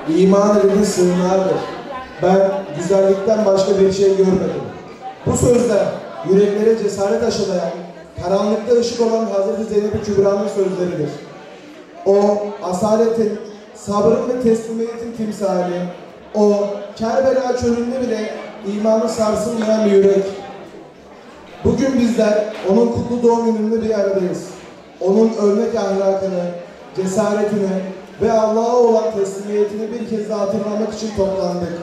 iman edildiği sığınağıdır. Ben güzellikten başka bir şey görmedim. Bu sözler yüreklere cesaret aşılayan, karanlıkta ışık olan Hazreti Zeynep-i Kübra'nın sözleridir. O asaletin, sabrın ve teslimiyetin timsali, o Kerbela çölünde bile imanı sarsılmayan bir yürek. Bugün bizler onun kutlu doğum gününde bir aradayız. Onun örnek ahlakını, cesaretini ve Allah'a olan teslimiyetini bir kez daha hatırlamak için toplandık.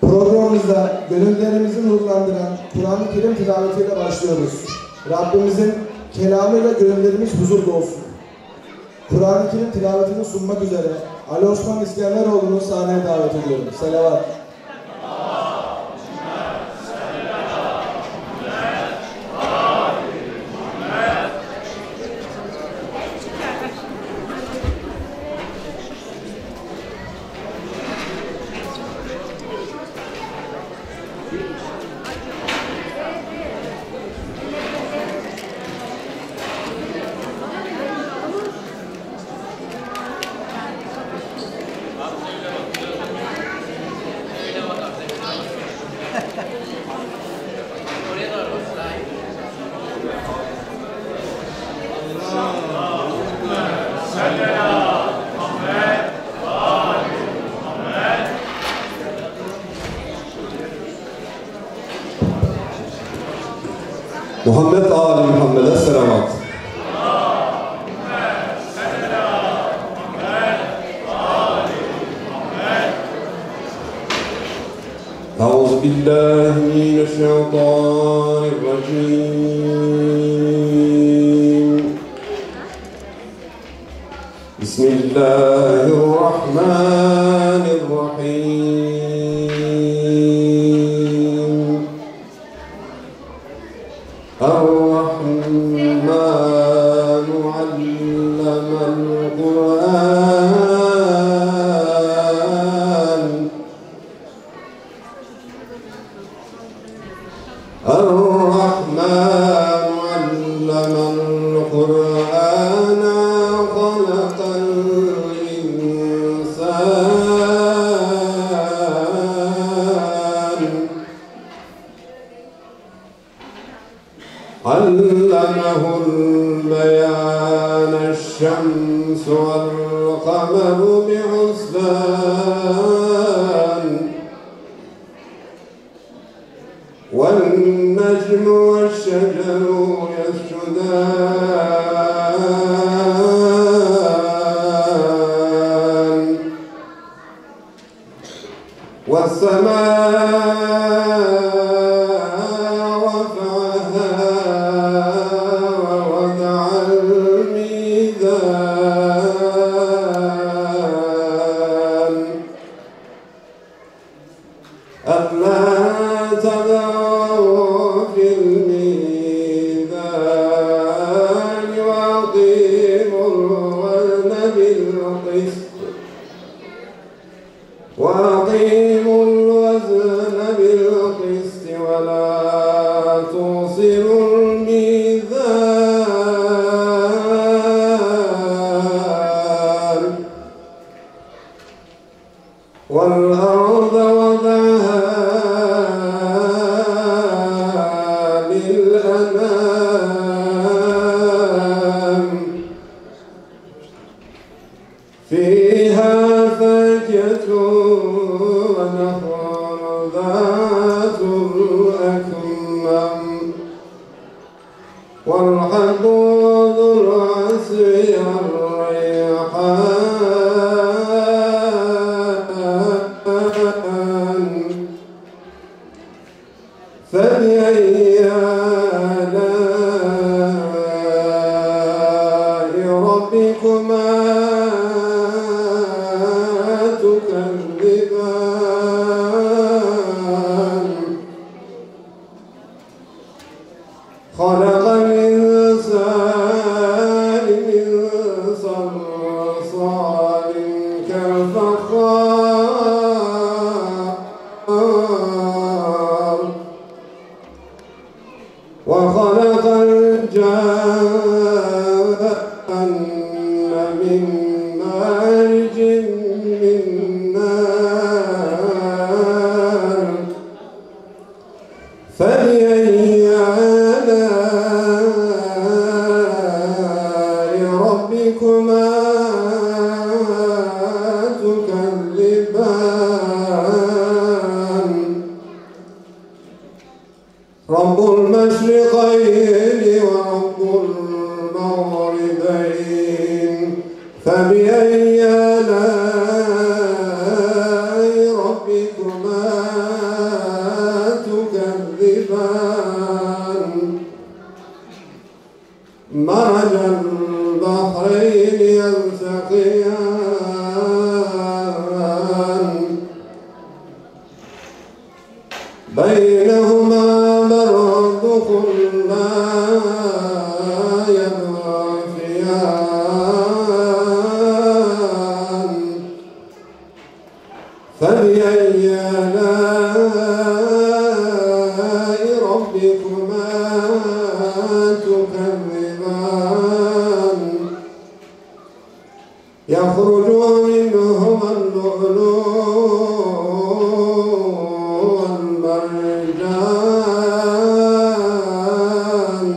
Programımızda gönüllerimizi nurlandıran Kur'an-ı Kerim tilavetiyle başlıyoruz. Rabbimizin kelamıyla gönüllerimiz huzur dolsun. Kur'an-ı Kerim tilavetini sunmak üzere Ali Osman İskenderoğlu'nu sahneye davet ediyorum. Selavat. Muhammed Ali Muhammed'e selavat. أعوذ بالله من الشيطان الرجيم. بسم الله الرحمن الرحيم. الرحمن علم القرآن. الرحمن علم القرآن خلق الإنسان علمه البيان الشمس والقمر بحسبان والنجم والشجر يسجدان والسماء رفعها ووضع الميزان ألا تطغوا في الميزان وأقيموا الوزن بالقسط ولا تخسروا الميزان والأرض وضعها للأنام فيها فاكهة ونخل ذات الأكمام والحب ذو العصف الريحان فبأي آلاء ربكما تكذبان فبأي آلاء ربكما تكذبان مرج البحرين يلتقيان بينهما برزخ لا يبغيان فبأي آلاء ربكما تكذبان يخرج منهما اللؤلؤ والمرجان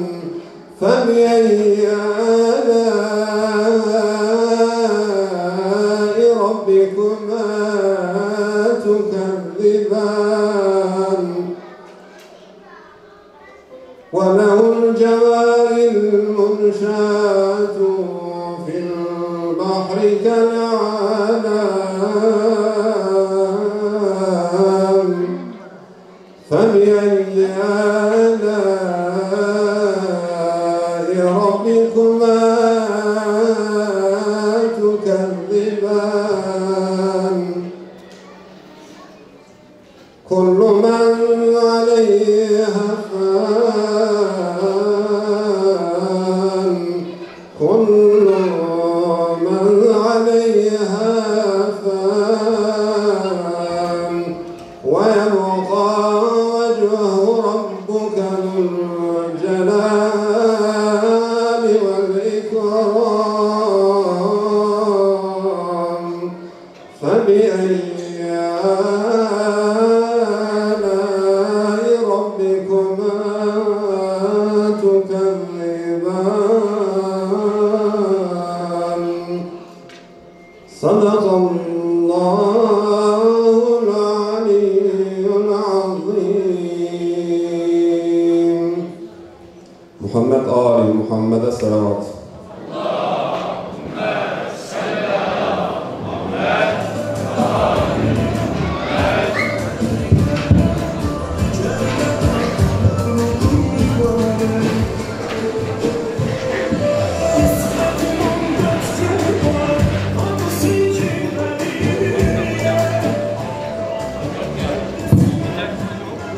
فبأي آلاء ربكما تكذبان وله الجوار المنشآت في البحر كالأعلام فبأي آلاء ربكما تكذبان كل من عليها فان كل من عليها فان ويبقى وجه ربك ذو الجلال والإكرام فبأي آلاء ربكما تكذبان صدق الله العلي العظيم محمد آل محمد الصلوات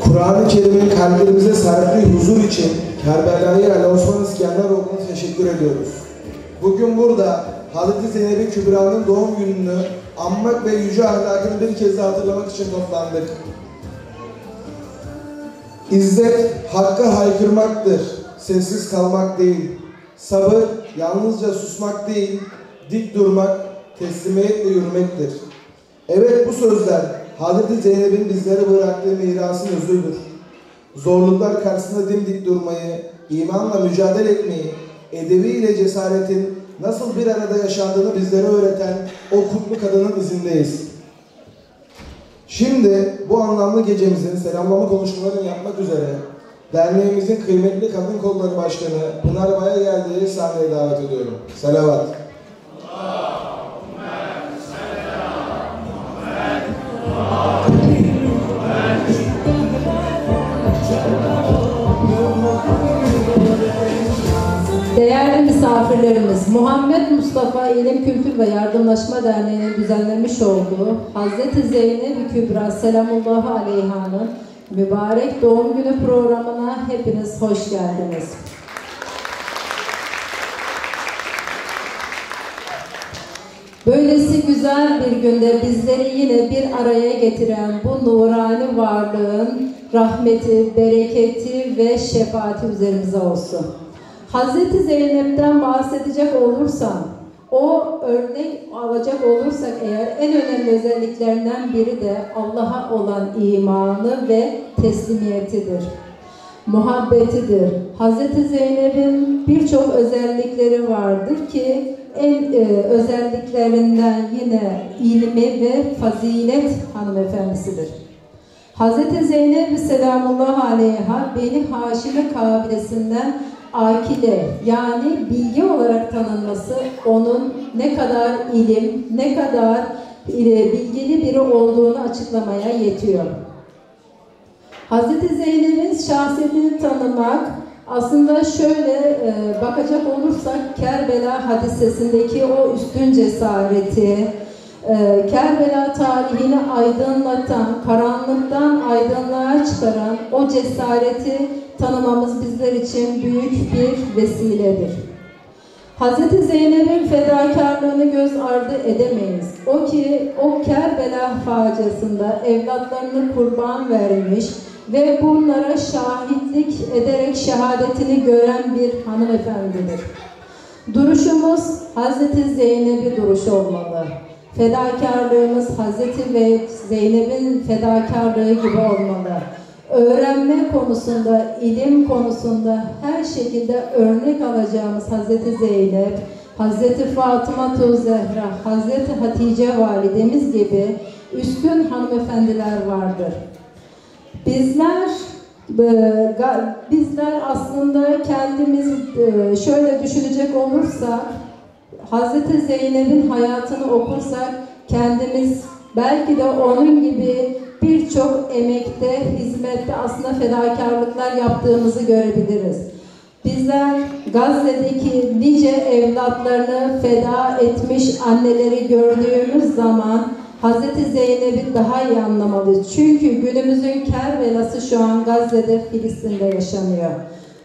Kur'an-ı Kerim'in kalplerimize serdiği huzur için Kerbela'ya Ali Osman İskenderoğlu'na teşekkür ediyoruz. Bugün burada Hazreti Zeynep-i Kübra'nın doğum gününü anmak ve yüce ahlakını bir kez daha hatırlamak için toplandık. İzzet, hakka haykırmaktır, sessiz kalmak değil. Sabır, yalnızca susmak değil, dik durmak, teslimiyetle yürümektir. Evet, bu sözler Hazreti Zeynep'in bizlere bıraktığı mirasın özüdür. Zorluklar karşısında dimdik durmayı, imanla mücadele etmeyi, edebiyle cesaretin nasıl bir arada yaşandığını bizlere öğreten o kutlu kadının izindeyiz. Şimdi bu anlamlı gecemizin selamlama konuşmalarını yapmak üzere derneğimizin kıymetli kadın kolları başkanı Pınar Bay'a geldiği sahneye davet ediyorum. Selavat. Değerli misafirlerimiz, Muhammed Mustafa İlim Kültür ve Yardımlaşma Derneği'nin düzenlemiş olduğu Hazreti Zeynep-i Kübra Selamullah Aleyha'nın mübarek doğum günü programına hepiniz hoş geldiniz. Böylesi güzel bir günde bizleri yine bir araya getiren bu nurani varlığın rahmeti, bereketi ve şefaati üzerimize olsun. Hazreti Zeynep'ten bahsedecek olursam, o örnek alacak olursak eğer en önemli özelliklerinden biri de Allah'a olan imanı ve teslimiyetidir. Muhabbetidir. Hazreti Zeynep'in birçok özellikleri vardır ki en özelliklerinden yine ilmi ve fazilet hanımefendisidir. Hazreti Zeynep Selamullah Aleyha Beni Haşime kabilesinden akile yani bilgi olarak tanınması onun ne kadar ilim, ne kadar bilgili biri olduğunu açıklamaya yetiyor. Hazreti Zeynep'in şahsiyetini tanımak aslında şöyle bakacak olursak Kerbela hadisesindeki o üstün cesareti, Kerbela tarihini aydınlatan, karanlıktan aydınlığa çıkaran o cesareti tanımamız bizler için büyük bir vesiledir. Hz. Zeynep'in fedakarlığını göz ardı edemeyiz. O ki o Kerbela faciasında evlatlarını kurban vermiş ve bunlara şahitlik ederek şehadetini gören bir hanımefendidir. Duruşumuz Hz. Zeynep'i duruş olmalı. Fedakarlığımız Hz. Zeynep'in fedakarlığı gibi olmalı. Öğrenme konusunda, ilim konusunda her şekilde örnek alacağımız Hz. Zeynep, Hz. Fatıma Zehra, Hz. Hatice validemiz gibi üstün hanımefendiler vardır. Bizler aslında kendimiz şöyle düşünecek olursak, Hz. Zeynep'in hayatını okursak kendimiz belki de onun gibi birçok emekte, hizmette aslında fedakarlıklar yaptığımızı görebiliriz. Bizler Gazze'deki nice evlatlarını feda etmiş anneleri gördüğümüz zaman Hz. Zeynep'i daha iyi anlamalıyız. Çünkü günümüzün Kerbela'sı şu an Gazze'de, Filistin'de yaşanıyor.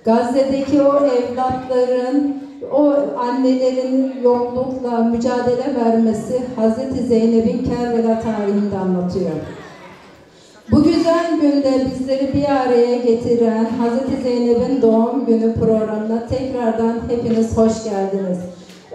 Gazze'deki o evlatların, o annelerin yoklukla mücadele vermesi Hz. Zeynep'in Kerbela tarihinde anlatıyor. Bu güzel günde bizleri bir araya getiren Hz. Zeynep'in doğum günü programına tekrardan hepiniz hoş geldiniz.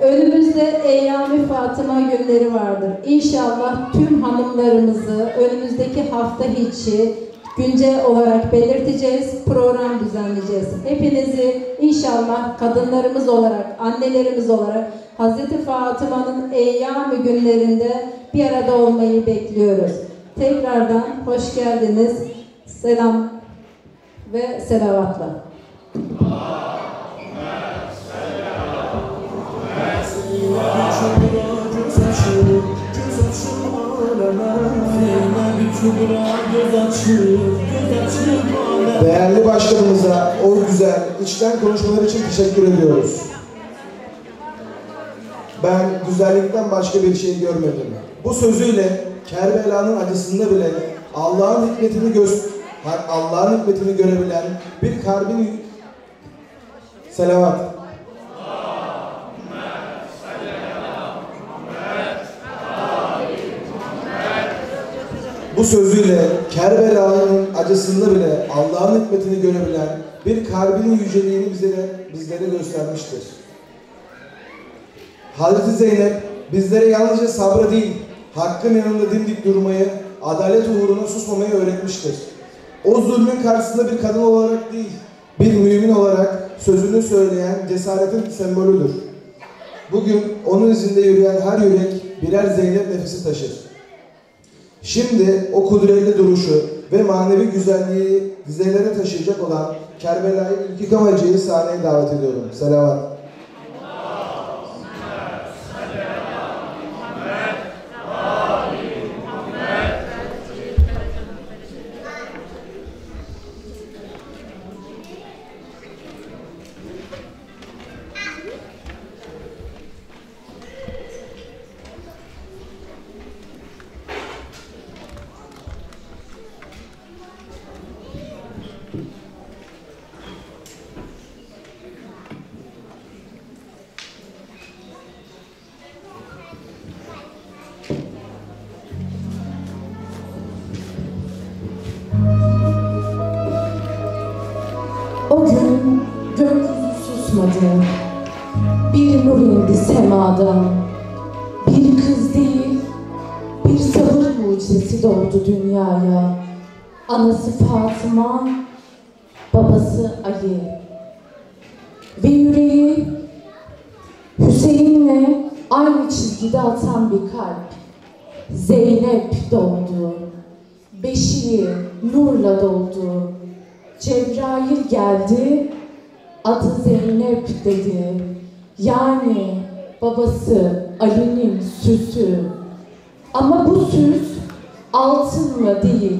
Önümüzde Eyyam-ı Fatıma günleri vardır. İnşallah tüm hanımlarımızı önümüzdeki hafta içi güncel olarak belirteceğiz, program düzenleyeceğiz. Hepinizi inşallah kadınlarımız olarak, annelerimiz olarak Hz. Fatıma'nın Eyyam-ı günlerinde bir arada olmayı bekliyoruz. Tekrardan hoş geldiniz. Selam ve selavatla. Değerli başkanımıza o güzel, içten konuşmalar için teşekkür ediyoruz. Ben güzellikten başka bir şey görmedim. Bu sözüyle Kerbela'nın acısında bile Allah'ın hikmetini görebilen bir kalbin selavat. Bu sözüyle Kerbela'nın acısında bile Allah'ın hikmetini görebilen bir kalbinin yüceliğini bizlere göstermiştir. Hazreti Zeynep bizlere yalnızca sabrı değil, hakkın yanında dimdik durmayı, adalet uğruna susmamayı öğretmiştir. O zulmün karşısında bir kadın olarak değil, bir mümin olarak sözünü söyleyen cesaretin sembolüdür. Bugün onun izinde yürüyen her yürek birer Zeynep nefesi taşır. Şimdi o kudretli duruşu ve manevi güzelliği dizelere taşıyacak olan Kerbela'yı İlkik Amacı'yı sahneye davet ediyorum. Selavat. O gün gökyüzü susmadı. Bir nur indi semadan. Bir kız değil, bir sabır mucizesi doğdu dünyaya. Anası Fatıma, babası Ali. Ve yüreği Hüseyin'le aynı çizgide atan bir kalp. Zeynep doğdu. Beşiği nurla doldu. Cebrail geldi, adı Zeynep dedi. Yani babası Ali'nin süsü. Ama bu süs altınla değil,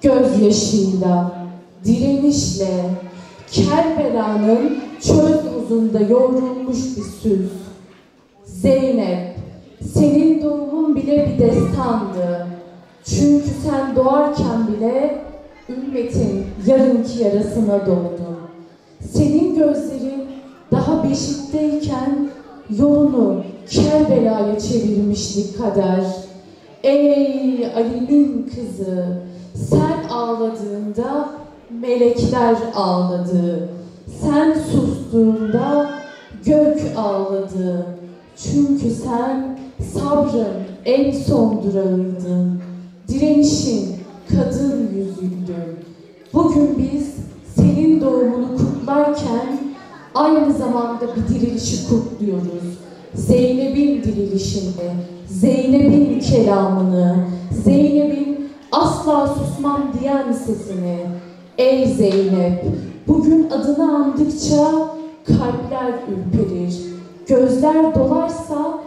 gözyaşıyla, direnişle, Kerbela'nın çöl buzunda yoğrulmuş bir süs. Zeynep, senin doğumun bile bir destandı. Çünkü sen doğarken bile ümmetin yarınki yarasına doğdun. Senin gözlerin daha beşikteyken yolunu Kerbela'ya çevirmişti kader. Ey Ali'nin kızı, sen ağladığında melekler ağladı. Sen sustuğunda gök ağladı. Çünkü sen sabrın en son durağıydın. Direnişin kadın yüzüydün. Bugün biz senin doğumunu kutlarken aynı zamanda bir dirilişi kutluyoruz. Zeynep'in dirilişini, Zeynep'in kelamını, Zeynep'in asla susmam diyen sesini. Ey Zeynep, bugün adını andıkça kalpler ürperir. Gözler dolarsa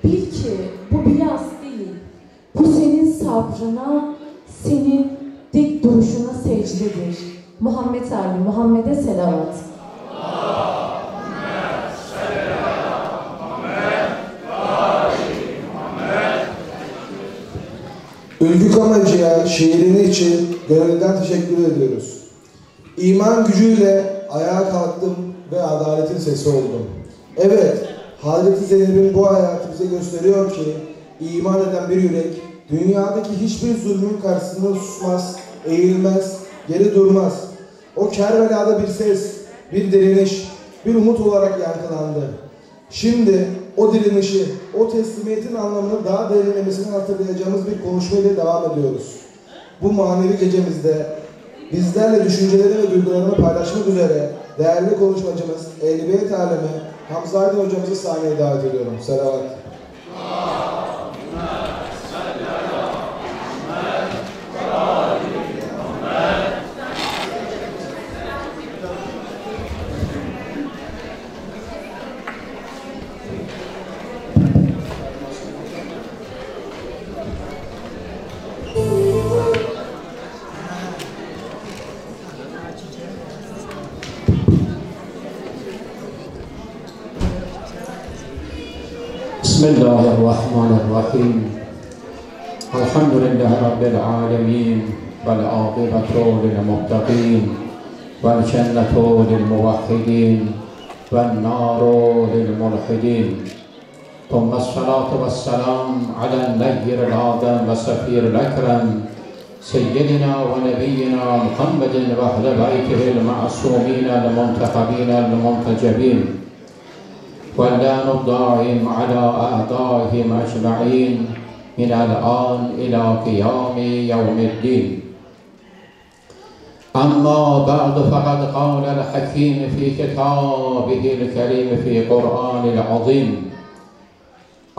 bil ki bu bir yas değil. Bu senin sabrına, senin dik duruşuna secdedir. Muhammed Ali, Muhammed'e selavat. Ülkü Kamacı'ya şiirini için gönülden teşekkür ediyoruz. İman gücüyle ayağa kalktım ve adaletin sesi oldum. Evet, Hazreti Zeynep'in bu hayatı bize gösteriyor ki iman eden bir yürek dünyadaki hiçbir zulmün karşısında susmaz, eğilmez, geri durmaz. O Kerbela'da bir ses, bir direniş, bir umut olarak yankılandı. Şimdi o direnişi, o teslimiyetin anlamını daha derinlemesine hatırlayacağımız bir konuşmayla devam ediyoruz. Bu manevi gecemizde bizlerle düşünceleri ve duygularını paylaşmak üzere değerli konuşmacımız Ehlibeyt Alemi Hamza Aydın hocamızı sahneye davet ediyorum. Selavat. Bismillahirrahmanirrahim. Elhamdülillahi Rabbil alemin. Vel âkıbetu lil muttaqin. Vel cennetu lil muvahhidin. Vel nâru lil mulhidin. Thumme salatu vesselam ala neyyiril âdem ve sefiril ekrem. Seyyidina ve nebiyyina Muhammedin ve ehl-i beytihil ma'sûmînel muntehabînel muntecebîn. واللعن الدائم على أعدائهم أجمعين من الآن إلى قيام يوم الدين. أما بعد فقد قال الحكيم في كتابه الكريم في قرآن العظيم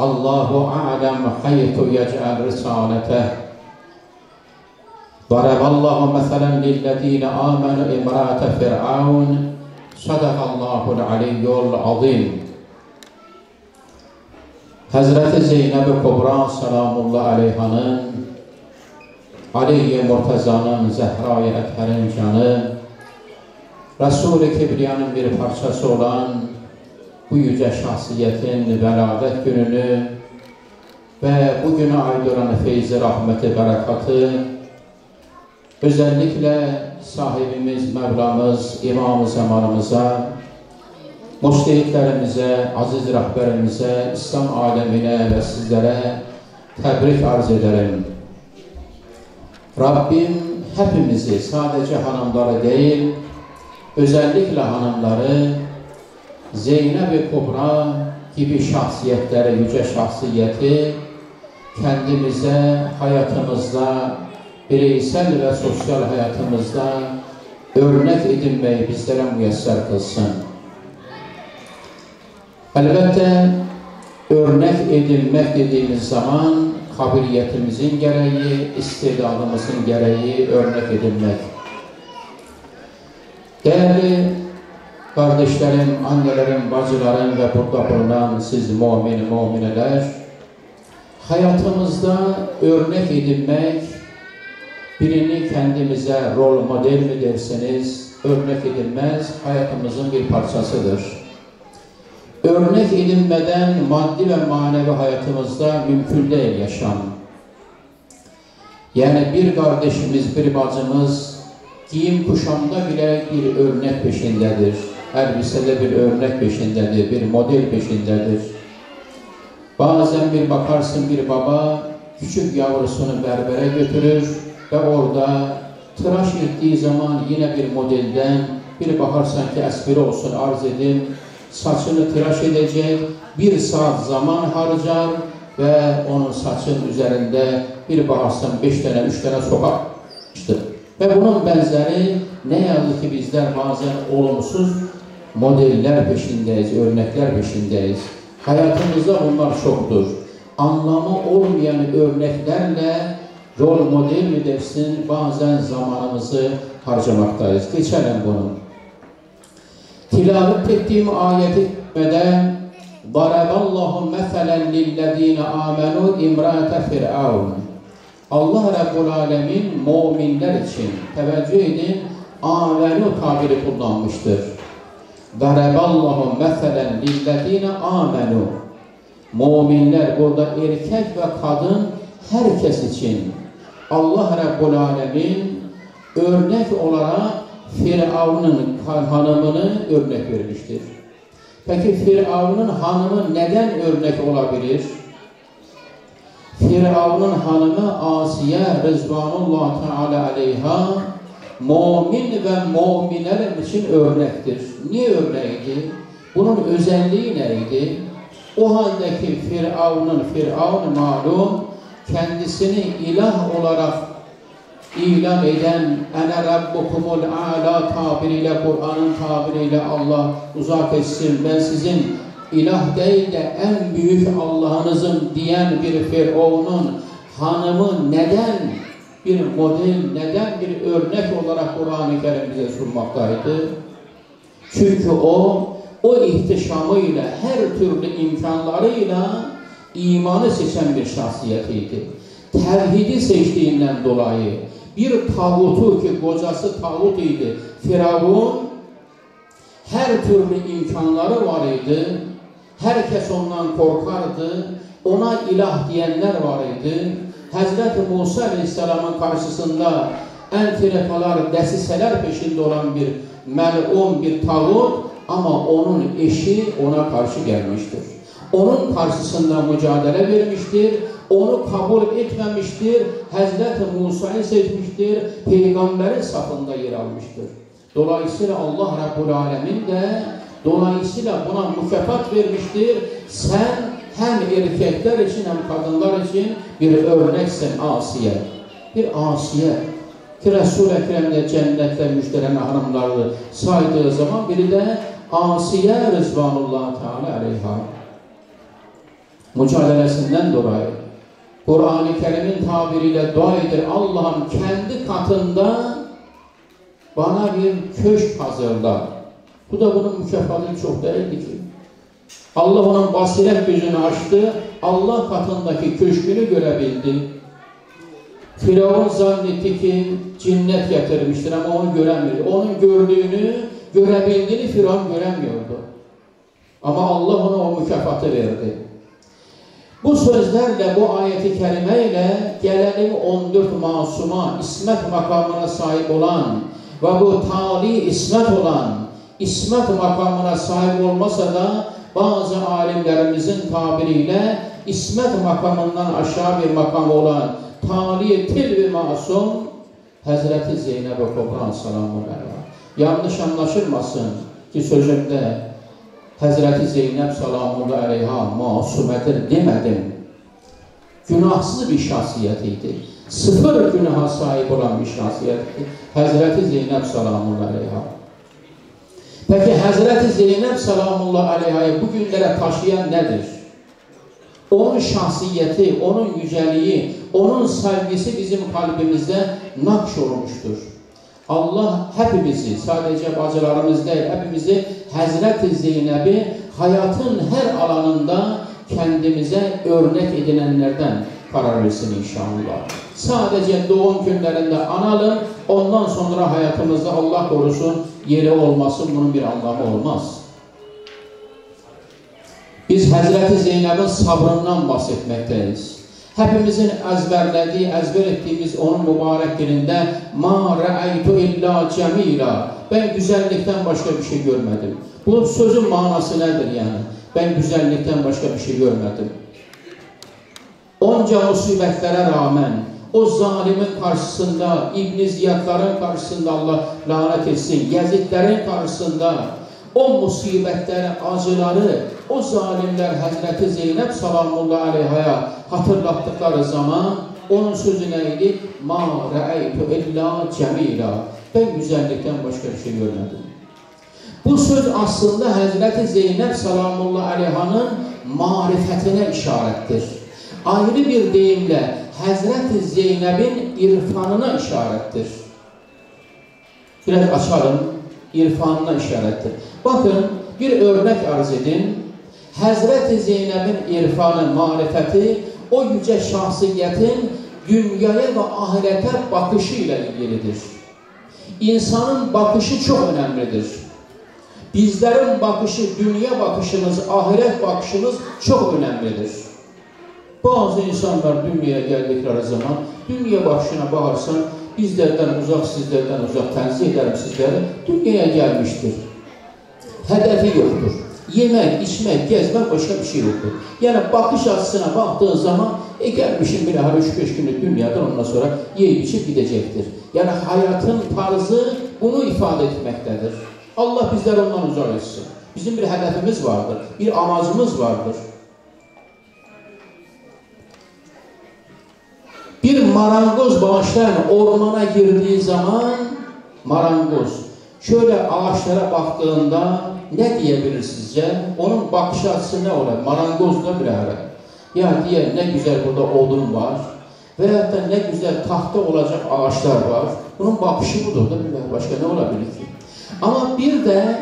الله أعلم حيث يجعل رسالته. ضرب الله مثلا للذين آمنوا امرأة فرعون صدق الله العلي العظيم. Hazreti Zeynep-i Kubra Selamullah Aleyhan'ın, Ali-i Murtaza'nın, Zehra-i Ether'in canı, Resul-i Kibriyan'ın bir parçası olan bu yüce şahsiyetin veladet gününü ve bugüne aydıran feyzi, rahmeti, berekatı özellikle sahibimiz, Mevlamız, İmam-ı Zamanımıza, müştehitlerimize, aziz rehberimize, İslam alemine ve sizlere tebrik arz ederim. Rabbim hepimizi, sadece hanımları değil, özellikle hanımları, Zeynep-i Kubra gibi şahsiyetleri, yüce şahsiyeti kendimize, hayatımızda, bireysel ve sosyal hayatımızda örnek edinmeyi bizlere müyesser kılsın. Elbette örnek edilmek dediğimiz zaman kabiliyetimizin gereği, istidadımızın gereği örnek edilmek. Değerli kardeşlerim, annelerim, bacılarım ve burada bulunan siz mümineler, hayatımızda örnek edinmek, birini kendimize rol model mi derseniz, örnek edilmez, hayatımızın bir parçasıdır. Örnek edinmeden maddi ve manevi hayatımızda mümkün değil yaşam. Yani bir kardeşimiz, bir bacımız giyim kuşamda bile bir örnek peşindedir. Elbisede bir örnek peşindedir, bir model peşindedir. Bazen bir bakarsın bir baba küçük yavrusunu berbere götürür ve orada tıraş ettiği zaman yine bir modelden bir bakarsan ki espri olsun arz edin, saçını tıraş edecek, 1 saat zaman harcar ve onun saçın üzerinde bir bakarsan 5 tane 3 tane sokak işte. Ve bunun benzeri ne yazık ki bizler bazen olumsuz modeller peşindeyiz, örnekler peşindeyiz. Hayatımızda bunlar çoktur. Anlamı olmayan örneklerle rol model mi dersin bazen zamanımızı harcamaktayız. Geçelim bunu. Tilavet ettiğim ayeti de Daraballahu meselen lillezine amenu imrate fir'aun. Allah Rabbul Alemin müminler için teveccüh edin amenu tabiri kullanmıştır. Daraballahu meselen lillezine amenu. Müminler burada erkek ve kadın herkes için Allah Rabbul Alemin örnek olarak Firavun'un hanımını örnek vermiştir. Peki Firavun'un hanımı neden örnek olabilir? Firavun'un hanımı Asiye Rızvanullah Teala aleyha mümin ve müminler için örnektir. Niye örneğiydi? Bunun özelliği neydi? O haldeki Firavun malum kendisini ilah olarak ilan eden ene rabbukumul a'la tabiriyle Kur'an'ın tabiriyle Allah uzak etsin ben sizin ilah değil de en büyük Allah'ınızın diyen bir Firavun'un hanımı neden bir model, neden bir örnek olarak Kur'an-ı Kerim bize sunmaktaydı? Çünkü o ihtişamıyla, her türlü imkanlarıyla imanı seçen bir şahsiyetiydi. Tevhidi seçtiğinden dolayı bir tağutu ki kocası tağut idi. Firavun her türlü imkanları var idi. Herkes ondan korkardı. Ona ilah diyenler var idi. Hazreti Musa Aleyhisselam'ın karşısında entrikalar, desiseler peşinde olan bir melun, bir tağut ama onun eşi ona karşı gelmiştir. Onun karşısında mücadele vermiştir. Onu kabul etmemiştir. Hazreti Musa'yı seçmiştir. Peygamberin safında yer almıştır. Dolayısıyla Allah Rabbul Alemin de dolayısıyla buna mükafat vermiştir. Sen hem erkekler için hem kadınlar için bir örneksin Asiye. Bir Asiye. Ki Resul-i Ekrem'de cennette müjdelen hanımlarını saydığı zaman biri de Asiye Rızvanullah Teala aleyha. Mücadelesinden dolayı Kur'an-ı Kerim'in tabiriyle dua eder. Allah'ım kendi katında bana bir köşk hazırla. Bu da bunun mükafatı çok değildi ki. Allah onun basiret gözünü açtı. Allah katındaki köşkünü görebildi. Firavun zannetti ki cinnet getirmiştir ama onu göremiyordu. Onun gördüğünü, görebildiğini Firavun göremiyordu. Ama Allah ona o mükafatı verdi. Bu sözlerle, bu ayeti kerimeyle gelelim 14 masuma, ismet makamına sahip olan ve bu tali ismet olan, ismet makamına sahip olmasa da bazı alimlerimizin tabiriyle ismet makamından aşağı bir makam olan tali til ve masum Hazreti Zeynep-i Kubra selamun aleyha. Yanlış anlaşılmasın ki sözümde Hazreti Zeynep selamun aleyha masumedir demedim. Günahsız bir şahsiyetiydi. Sıfır günaha sahip olan bir şahsiyetti. Hazreti Zeynep selamun aleyha. Peki Hazreti Zeynep selamun aleyha'yı bugünlere taşıyan nedir? Onun şahsiyeti, onun yüceliği, onun sevgisi bizim kalbimizde nakş olmuştur. Allah hepimizi, sadece bacılarımız değil, hepimizi Hazreti Zeynep'i hayatın her alanında kendimize örnek edinenlerden karar versin inşallah. Sadece doğum günlerinde analım, ondan sonra hayatımızda Allah korusun yeri olmasın, bunun bir anlamı olmaz. Biz Hazreti Zeynep'in sabrından bahsetmekteyiz. Hepimizin ezberlediği, ezber ettiğimiz onun mübarek gününde "Ma ra'aytu illa cemila." Ben güzellikten başka bir şey görmedim. Bu sözün manası nedir yani? Ben güzellikten başka bir şey görmedim. Onca musibetlere rağmen o zalimin karşısında, İbn Ziyadların karşısında, Allah lanet etsin, Yazidlerin karşısında o musibetleri, acıları, o zalimler Hazreti Zeynep salamullahi aleyhaya hatırlattıkları zaman onun sözü neydi? "Ma ra'aytu illa cemila." Ben güzellikten başka bir şey görmedim. Bu söz aslında Hazreti Zeynep salamullahi aleyhanın marifetine işarettir. Ayrı bir deyimle Hazreti Zeynep'in irfanına işarettir. Biraz açalım. İrfanına işarettir. Bakın bir örnek arz edin. Hazreti Zeynep'in irfanı, marifeti o yüce şahsiyetin dünyaya ve ahirete bakışıyla ilgilidir. İnsanın bakışı çok önemlidir. Bizlerin bakışı, dünya bakışımız, ahiret bakışımız çok önemlidir. Bazı insanlar dünyaya geldikleri zaman dünya bakışına bakarsan bizlerden uzak, sizlerden uzak, tenzih ederim sizleri, dünyaya gelmiştir. Hedefi yoktur. Yemek, içmek, gezmek başka bir şey yoktur. Yani bakış açısına baktığın zaman gelmişim bir ara 3-5 günlük dünyadan ondan sonra yiyip içip gidecektir. Yani hayatın tarzı bunu ifade etmektedir. Allah bizleri ondan uzak etsin. Bizim bir hedefimiz vardır, bir amacımız vardır. Bir marangoz bağışlayan ormana girdiği zaman marangoz şöyle ağaçlara baktığında ne diyebilir sizce? Onun bakış açısı ne olur? Marangozla bir ara. Ya diye ne güzel burada odun var veyahut da ne güzel tahta olacak ağaçlar var. Bunun bakışı budur da başka ne olabilir ki? Ama bir de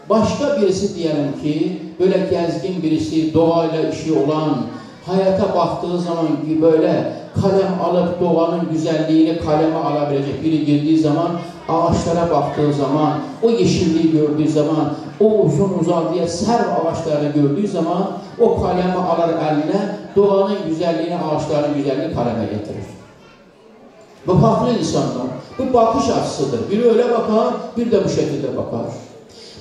başka birisi diyelim ki böyle gezgin birisi, doğayla işi olan, hayata baktığı zaman ki böyle kalem alıp doğanın güzelliğini kaleme alabilecek biri girdiği zaman, ağaçlara baktığı zaman, o yeşilliği gördüğü zaman, o uzun uzadıya serv ağaçları gördüğü zaman o kalemi alır eline, doğanın güzelliğini, ağaçların güzelliğini kaleme getirir. Bu farklı insanlar, bu bakış açısıdır. Biri öyle bakar, bir de bu şekilde bakar.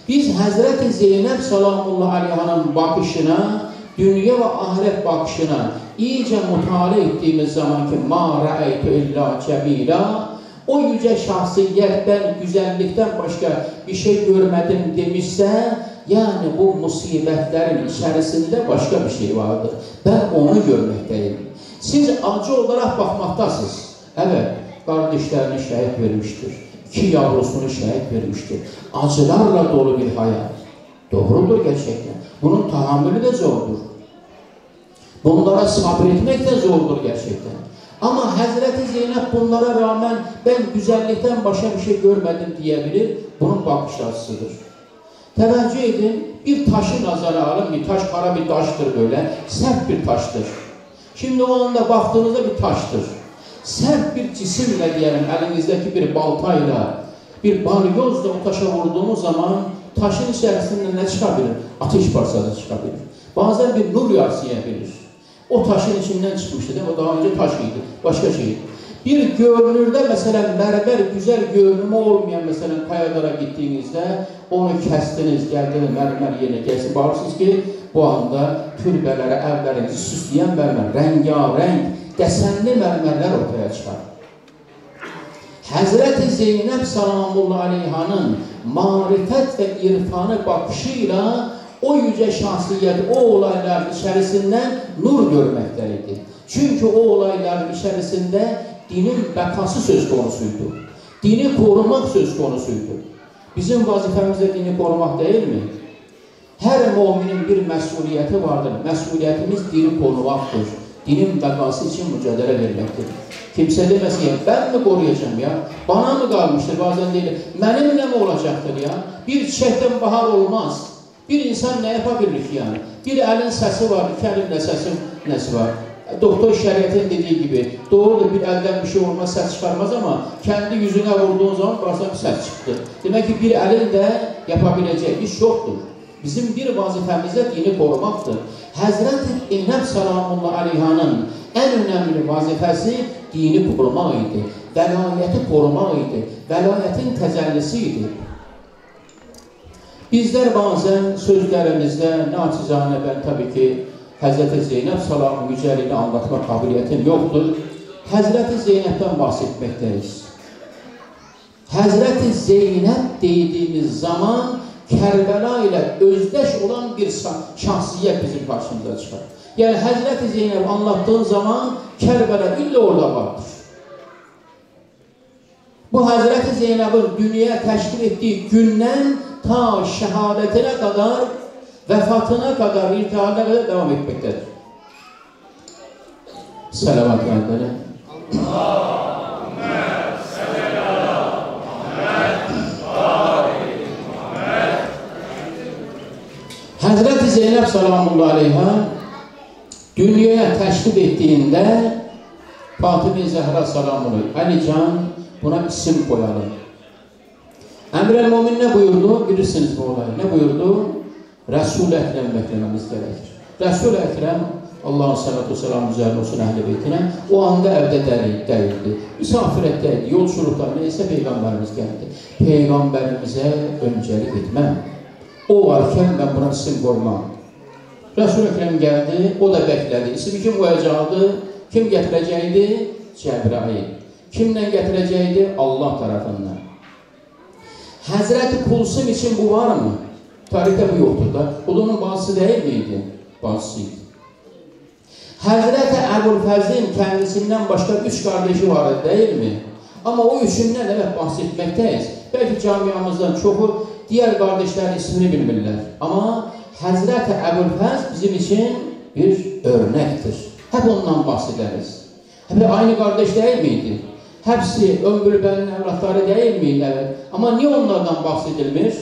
Biz Hazreti Zeynep salamullahi aleyhanın bakışına, dünya ve ahiret bakışına iyice mutale ettiğimiz zaman ki "Ma ra'aytu illa cemila", o yüce şahsiyetten, güzellikten başka bir şey görmedim demişse, yani bu musibetlerin içerisinde başka bir şey vardır. Ben onu görmekteyim. Siz acı olarak bakmaktasınız. Evet, kardeşlerini şehit vermiştir. 2 yavrusunu şehit vermiştir. Acılarla dolu bir hayat. Doğrudur gerçekten. Bunun tahammülü de zordur. Bunlara sabretmek de zordur gerçekten. Ama Hazreti Zeynep bunlara rağmen ben güzellikten başka bir şey görmedim diyebilir. Bunun bakış açısıdır. Teveccüh edin, bir taşı nazara alın. Bir taş kara bir taştır böyle. Sert bir taştır. Şimdi o anda baktığınızda bir taştır. Sert bir cisimle diyelim, elinizdeki bir baltayla, bir balyozla o taşa vurduğumuz zaman taşın içerisinde ne çıkabilir? Ateş parçası çıkabilir. Bazen bir nur yansıyabilir. O taşın içinden çıkmıştı değil mi? O daha önce taşıydı, başka şeydi. Bir görünürde mesela mermer, güzel görünümü olmayan mesela kayalara gittiğinizde onu kestiniz, geldiniz mermer yerine kesip bağırsınız ki bu anda türbelere, evlerinizi süsleyen mermer, rengarenk, desenli mermerler ortaya çıkar. Hazreti Zeynep salamullahi aleyhanın marifet ve irfanı bakışıyla o yüce şahsiyet o olayların içerisinden nur görmekteydi. Çünkü o olayların içerisinde dinin bekası söz konusuydu. Dini korumak söz konusuydu. Bizim vazifemiz de dini korumak değil mi? Her müminin bir mesuliyeti vardır. Mesuliyetimiz dini korumaktır. dinin bəqası için mücadele vermektir. Kimse demesin ya, ben mi koruyacağım ya? Bana mı kalmıştır? Bazen değil. Benimle mi olacaktır ya? Bir çiçekten bahar olmaz. Bir insan ne yapabilir ki yani? Bir elin sesi var, iki elin nesi var? Doktor şeriatın dediği gibi, doğrudur bir elden bir şey olmaz, ses çıkarmaz ama kendi yüzüne vurduğun zaman başka bir ses çıktı. Demek ki bir elin de yapabileceği iş yoktur. Bizim bir vazifemiz de dini korumaktır. Hazreti İnneb Salamullahi Aleyha'nın en önemli vazifesi dini korumak idi. Velayeti korumak idi. Velayetin tecellisiydi. Bizler bazen sözlerimizde naçizane ben tabii ki Hazreti Zeynep Salam'ın yüceliğini anlatma kabiliyetim yoktur. Hazreti Zeynep'ten bahsetmekteyiz. Hazreti Zeynep dediğimiz zaman Kerbela ile özdeş olan bir şahsiyet bizim karşımıza çıkar. Yani Hazreti Zeynep anlattığın zaman Kerbela illa orada vardır. Bu Hazreti Zeynep'in dünyaya teşkil ettiği günden ta şehadetine kadar, vefatına kadar, irtihaline kadar devam etmektedir. Selamat gönderin. Hazreti Zeynep Salamullahi Aleyha dünyaya teşrif ettiğinde Fatıma Zehra Salamullahi Alican buna isim koyalım. Emr-el-Mumin ne buyurdu? Bilirsiniz bu olayı. Ne buyurdu? Resul-i Ekrem beklememiz gerekir. Resul-i Ekrem Allah'ın salatu selamı üzerine olsun ehl-i beytine o anda evde değildi. Misafiretteydi. Yolculukta neyse Peygamberimiz geldi. Peygamberimize öncelik etmem. O varken ben buna isim koymam. Resul-i Ekrem geldi. O da bekledi. İsmi kim koyacaktı? Kim getireceğiydi? Cebrail. Kimden getireceğiydi? Allah tarafından. Hazreti Kulsum için bu var mı? Tarihte bu yoktur da. O da onun bazısı değil miydi? Bazısıydı. Hazreti Ebu'l-Fazl'in kendisinden başka 3 kardeşi vardı değil mi? Ama o üçünden evet bahsetmekteyiz. Belki camiamızdan çoğu diğer kardeşlerin ismini bilmirler. Ama Hazreti Ebu'l-Fazl bizim için bir örnektir. Hep ondan bahsederiz. Hep aynı kardeş değil miydi? Hepsi Ömbülben'in evlatları değil miydi? Evet. Ama niye onlardan bahsedilmiş?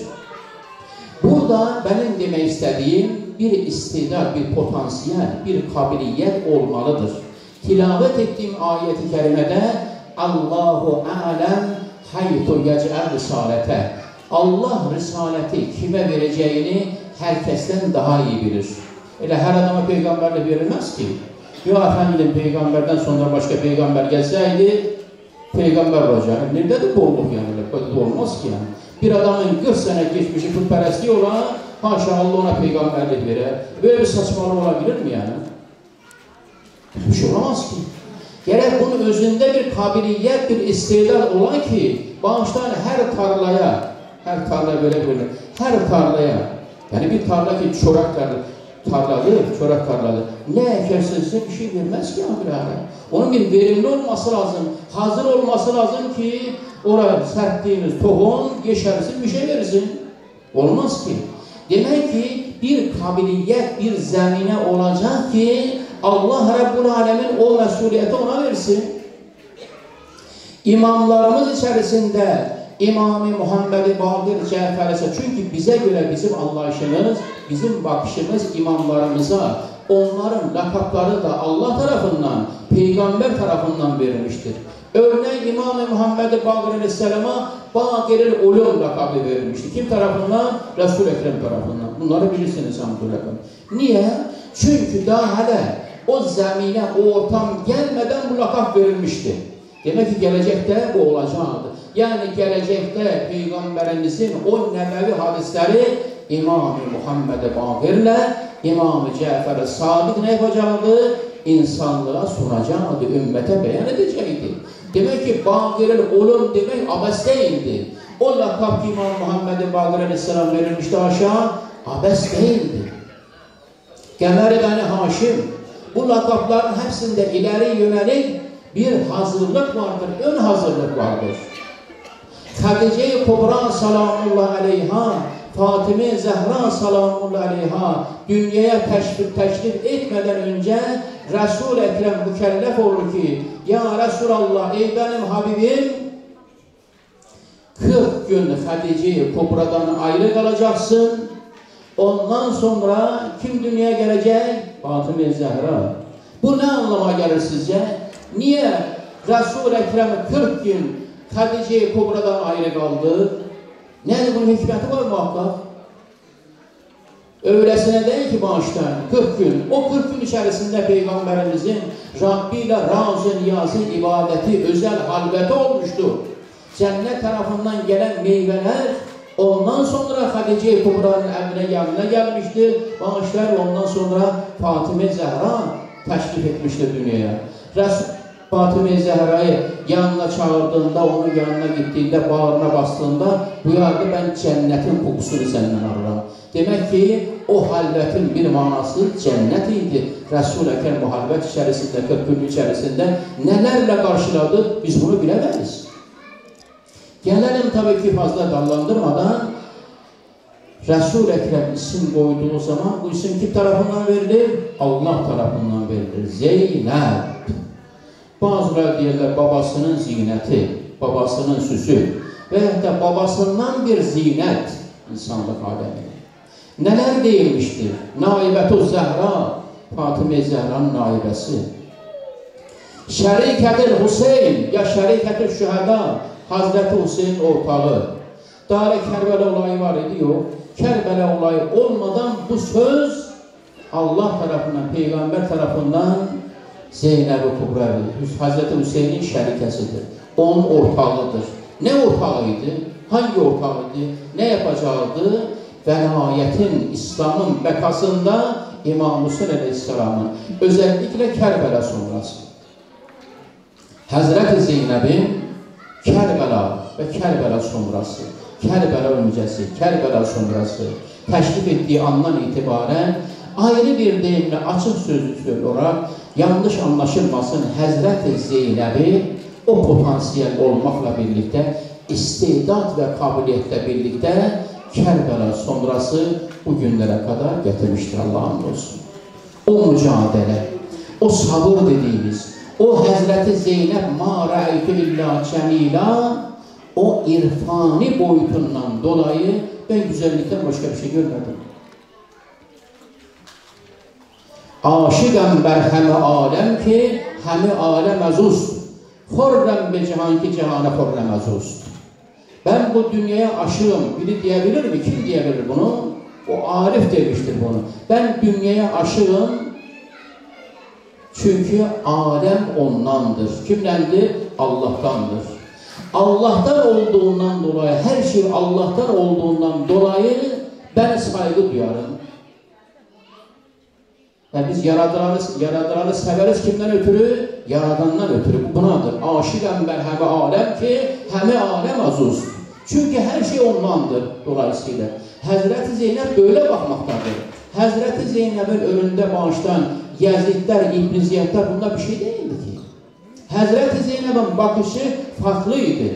Burada benim demek istediğim bir istidat, bir potansiyel, bir kabiliyet olmalıdır. Tilavet ettiğim ayet-i kerimede Allahu alem haytu yec'al risalete. Allah risaleti kime vereceğini herkesten daha iyi bilir. Öyle her adama peygamberle verilmez ki. Ya efendim peygamberden sonra başka peygamber gelseydi peygamber olacak. Nerede de bolluk yani? Böyle olmaz ki yani. Bir adamın 40 sene geçmişi putperestliği olan haşa Allah ona peygamberlik verir. Böyle bir saçmalık olabilir mi yani? Bir şey olamaz ki. Gerek bunun özünde bir kabiliyet, bir istidat olan ki bağıştan her tarlaya böyle her tarlaya yani bir tarla ki çorak tarlalı ne ekerse size bir şey vermez ki abi. Onun bir verimli olması lazım, hazır olması lazım ki oraya serptiğiniz tohum geçersin bir şey verirsin. Olmaz ki. Demek ki bir kabiliyet, bir zemine olacak ki Allah Rabbul Alemin o mesuliyeti ona versin. İmamlarımız içerisinde İmam-ı Muhammed-i Baqir Cafer'e çünkü bize göre bizim anlayışımız, bizim bakışımız imamlarımıza onların lakapları da Allah tarafından, Peygamber tarafından verilmiştir. Örneğin İmam-ı Muhammed-i Baqir Aleyhisselam'a Baqir-i Ulum lakabı verilmiştir. Kim tarafından? Resul-i Ekrem tarafından. Bunları bilirsiniz hamdülillah. Niye? Çünkü daha hala o zemine, o ortam gelmeden bu lakap verilmişti. Demek ki gelecekte bu olacaktı. Yani gelecekte Peygamberimizin o nebevi hadisleri İmam-ı Muhammed-i Baqir'le İmam-ı Cafer-i Sadık ne yapacaktı? İnsanlığa sunacaktı, ümmete beyan edecekti. Demek ki Baqir-i Ulum demek abes değildi. O lakap İmam Muhammed-i Baqir Aleyhisselam verilmişti aşağı, abes değildi. Kemer-i Beni Haşim, bu lakapların hepsinde ileri yönelik bir hazırlık vardır, ön hazırlık vardır. Xədicə-i Kubra salamullah aleyha, Fatimə Zəhra salamullah aleyha dünyaya təşrif etmədən öncə Resul-i Ekrem mükəlləf olur ki, ya Resulallah, ey benim Habibim, 40 gün Xədicə-i Kubradan ayrı qalacaksın. Ondan sonra kim dünyaya gələcək? Fatimə Zəhra. Bu nə anlama gəlir sizcə? Niyə Resul-i Ekrem 40 gün Xədicə-i Kubradan ayrı qaldı? Nədir bunun hikməti var muhakkak? Öylesine değil ki bağışlar 40 gün. O 40 gün içerisinde Peygamberimizin Rabbi ile razı niyazı ibadeti özel halveti olmuştu. Cennet tarafından gelen meyveler ondan sonra Xədicə-i Kubra'nın emrine yanına gelmişti. Bağışlar ondan sonra Fatimə Zəhra təşrif etmişti dünyaya. Resul Fatimə Zəhra'yı yanına çağırdığında, onun yanına gittiğinde, bağrına bastığında duyardı, ben cennetin kokusunu senden ararım. Demek ki o halvetin bir manası cennet idi. Resul-i Ekrem bu halvet içerisinde, 40 gün içerisinde nelerle karşıladı biz bunu bilemeyiz. Gelelim tabii ki fazla dallandırmadan Resul-i Ekrem isim koyduğu zaman bu isim kim tarafından verilir? Allah tarafından verilir. Zeynep. Bazıları deyirlər babasının zinəti, babasının süsü və hətta babasından bir zinət insanlıq aləmində. Nələr deyilmişdir? Naibətü Zəhra, Fatimə Zəhranın naibəsi. Şərikətül Hüseyin ya Şərikətül Şühəda, Hazreti Hüseyin ortağı. Dar-ı Kərbələ olayı var idi, yox. Kərbələ olayı olmadan bu söz Allah tarafından, Peygamber tarafından Zeynep-i Kubra, Hazreti Hüseyin'in şərikəsidir. Onun ortağıdır. Ne ortağıydı? Hangi ortağıydı? Ne yapacaktı? Velayetin, İslam'ın bekasında İmam Hüseyin Aleyhisselam'ın özellikle Kərbəla sonrası. Hazreti Zeynep'in Kərbəla ve Kərbəla sonrası, Kərbəla öncesi, Kərbəla sonrası təşrif ettiği andan itibaren ayrı bir deyimle açık sözlü olarak yanlış anlaşılmasın, Hazreti Zeynep'i o potansiyel olmakla birlikte istidat ve kabiliyetle birlikte Kərbəla sonrası bu günlere kadar getirmiştir Allah'ın olsun. O mücadele, o sabır dediğimiz, o Hazreti Zeynep ma ra'aytu illa cemila, o irfani boyutundan dolayı ben güzellikten başka bir şey görmedim. Aşıqam bər həmi aləm ki, həmi aləm əzust. Xorrəm be cihan ki, cihana xorrəm əzust. Ben bu dünyaya aşığım. Biri diyebilir mi? Kim diyebilir bunu? O Arif demiştir bunu. Ben dünyaya aşığım. Çünkü alem ondandır. Kimdendir? Allah'tandır. Allah'tan olduğundan dolayı, her şey Allah'tan olduğundan dolayı ben saygı duyarım. Yani biz yaradıranı severiz kimden ötürü? Yaradandan ötürü. Bu bunadır. Aşıqam ben həmi alem ki, həmi alem azuz. Çünkü her şey ondandır dolayısıyla. Hazreti Zeynep böyle bakmaktadır. Hazreti Zeynep'in önünde bağıştan Yazidler, İbn Ziyadlar bunda bir şey değildi ki. Hazreti Zeynep'in bakışı farklıydı.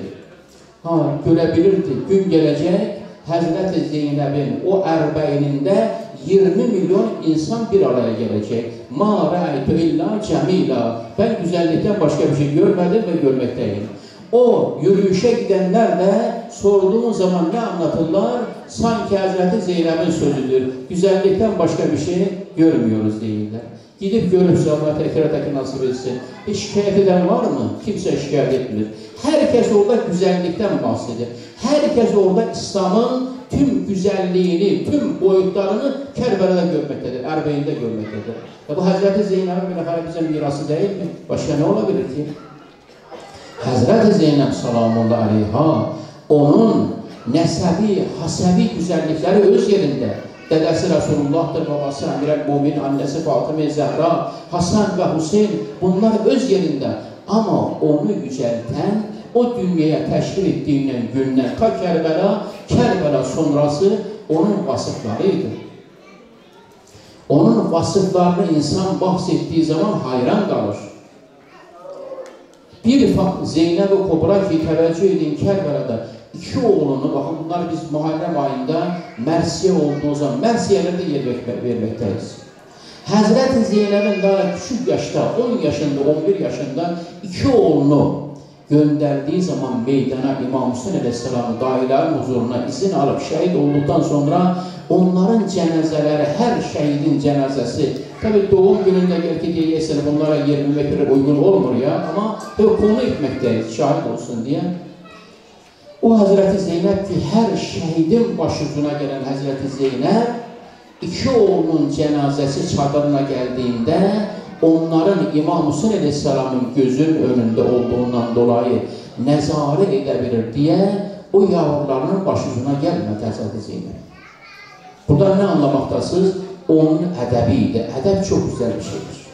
Görebilirdi. Gün gelecek Hazreti Zeynep'in o erbeğininde 20 milyon insan bir araya gelecek. Ma ra'aytu illa cemila. Ben güzellikten başka bir şey görmedim ve görmekteyim. O yürüyüşe gidenler de sorduğun zaman ne anlatırlar? Sanki Hazreti Zeynep'in sözüdür. Güzellikten başka bir şey görmüyoruz değiller. Gidip görürse Allah tekrar nasip etsin. Şikayet eden var mı? Kimse şikayet etmiyor. Herkes orada güzellikten bahseder. Herkes orada İslam'ın tüm güzelliğini, tüm boyutlarını Kərbəla'da görmektedir, Erbeğin'de görmektedir. Bu Hazreti Zeynep'in bir bize mirası değil mi? Başka ne olabilir ki? Hazreti Zeynep salamullah aleyha, onun nesebi, hasebi güzellikleri öz yerinde. Dedesi Resulullah'tır, babası Emirel-Mumin, annesi Fatimə Zəhra, Hasan ve Hüseyin, bunlar öz yerinde. Ama onu yücelten, o dünyaya teşrif ettiğinden günden ta Kərbəla sonrası onun vasıflarıydı. Onun vasıflarını insan bahsettiği zaman hayran kalır. Bir Zeynep-i Kubra ki teveccüh edin Kərbəla'da iki oğlunu, baxın bunlar biz Muharrem ayında Mərsiyə olduğu zaman, Mərsiyələrdə yer verməkdəyiz. Həzrət Zeynəbin daha küçük yaşda, 10 yaşında, 11 yaşında iki oğlunu gönderdiği zaman meydana İmam Hüseyin Aleyhisselam'ın dahilərin huzuruna izin alıp şehit olduktan sonra onların cenazeleri, her şehidin cenazesi, tabi doğum gününde belki diyeysen bunlara yer vermek uygun olmuyor ya, ama konu etmekteyiz, şahit olsun diye. O Hazreti Zeynep ki her şehidin başucuna gelen Hazreti Zeynep, iki oğlunun cenazesi çadırına geldiğinde onların İmam Hüseyin Aleyhisselam'ın gözün önünde olduğundan dolayı nezare edebilir diye o yavrularının başucuna gelmedi Hazreti Zeynep. Burada ne anlamaktasınız? Onun edebiydi. Edeb çok güzel bir şeydir.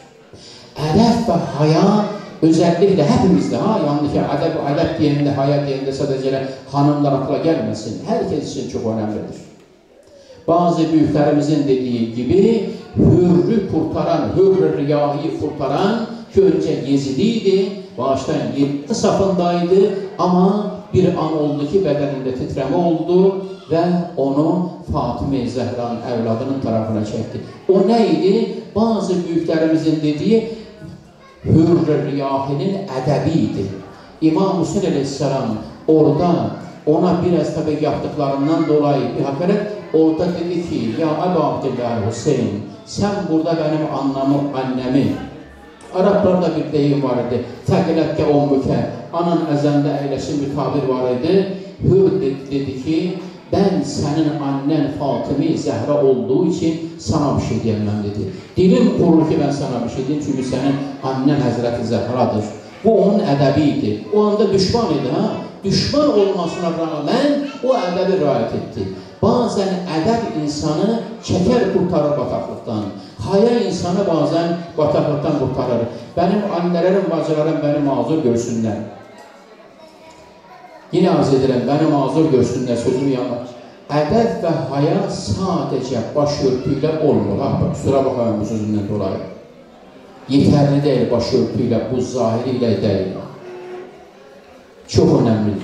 Edeb ve haya özellikle hepimizde, yanlış edeb diyende, haya diyende sadece hanımlar akla gelmesin. Herkes için çok önemlidir. Bazı büyüklerimizin dediği gibi Hürr'ü kurtaran, Hürr-i Riyahi'yi kurtaran ki önce Yezidi'ydi, baştan 7 safındaydı ama bir an oldu ki bedeninde titreme oldu ve onu Fatıma-i Zehra'nın evladının tarafına çekti. O neydi? Bazı büyüklerimizin dediği Hürr-i Riyahi'nin edebiydi. İmam Hüseyin Aleyhisselam orada ona biraz tabi yaptıklarından dolayı bir hakaret orada dedi ki ya Ebu Abdillah Hüseyin sen burada benim annemi Araplarda bir deyim var idi təqilətkə ommükə anan əzəndə əyləşin bir tabir var idi. Hür dedi ki ben senin annen Fatıma-i Zehra olduğu için sana bir şey diyemem dedi. Dilim kurur ki ben sana bir şey diyeyim çünkü senin annen Hazreti Zehra'dır. Bu onun edebiydi. O anda düşman idi ha. Düşman olmasına rağmen o edebi riayet etti. Bazen edeb insanı çeker kurtarır bataklıktan. Haya insanı bazen bataklıktan kurtarır. Benim annelerim, bacılarım beni mazur görsünler. Yine arz ederim, beni mazur görsünler sözümü yanlar. Edeb ve haya sadece başörtüyle olmuyor. Kusura bakmayın bu sözümden dolayı. Yeterli değil başörtüyle, bu zahiriyle değil. Çok önemlidir.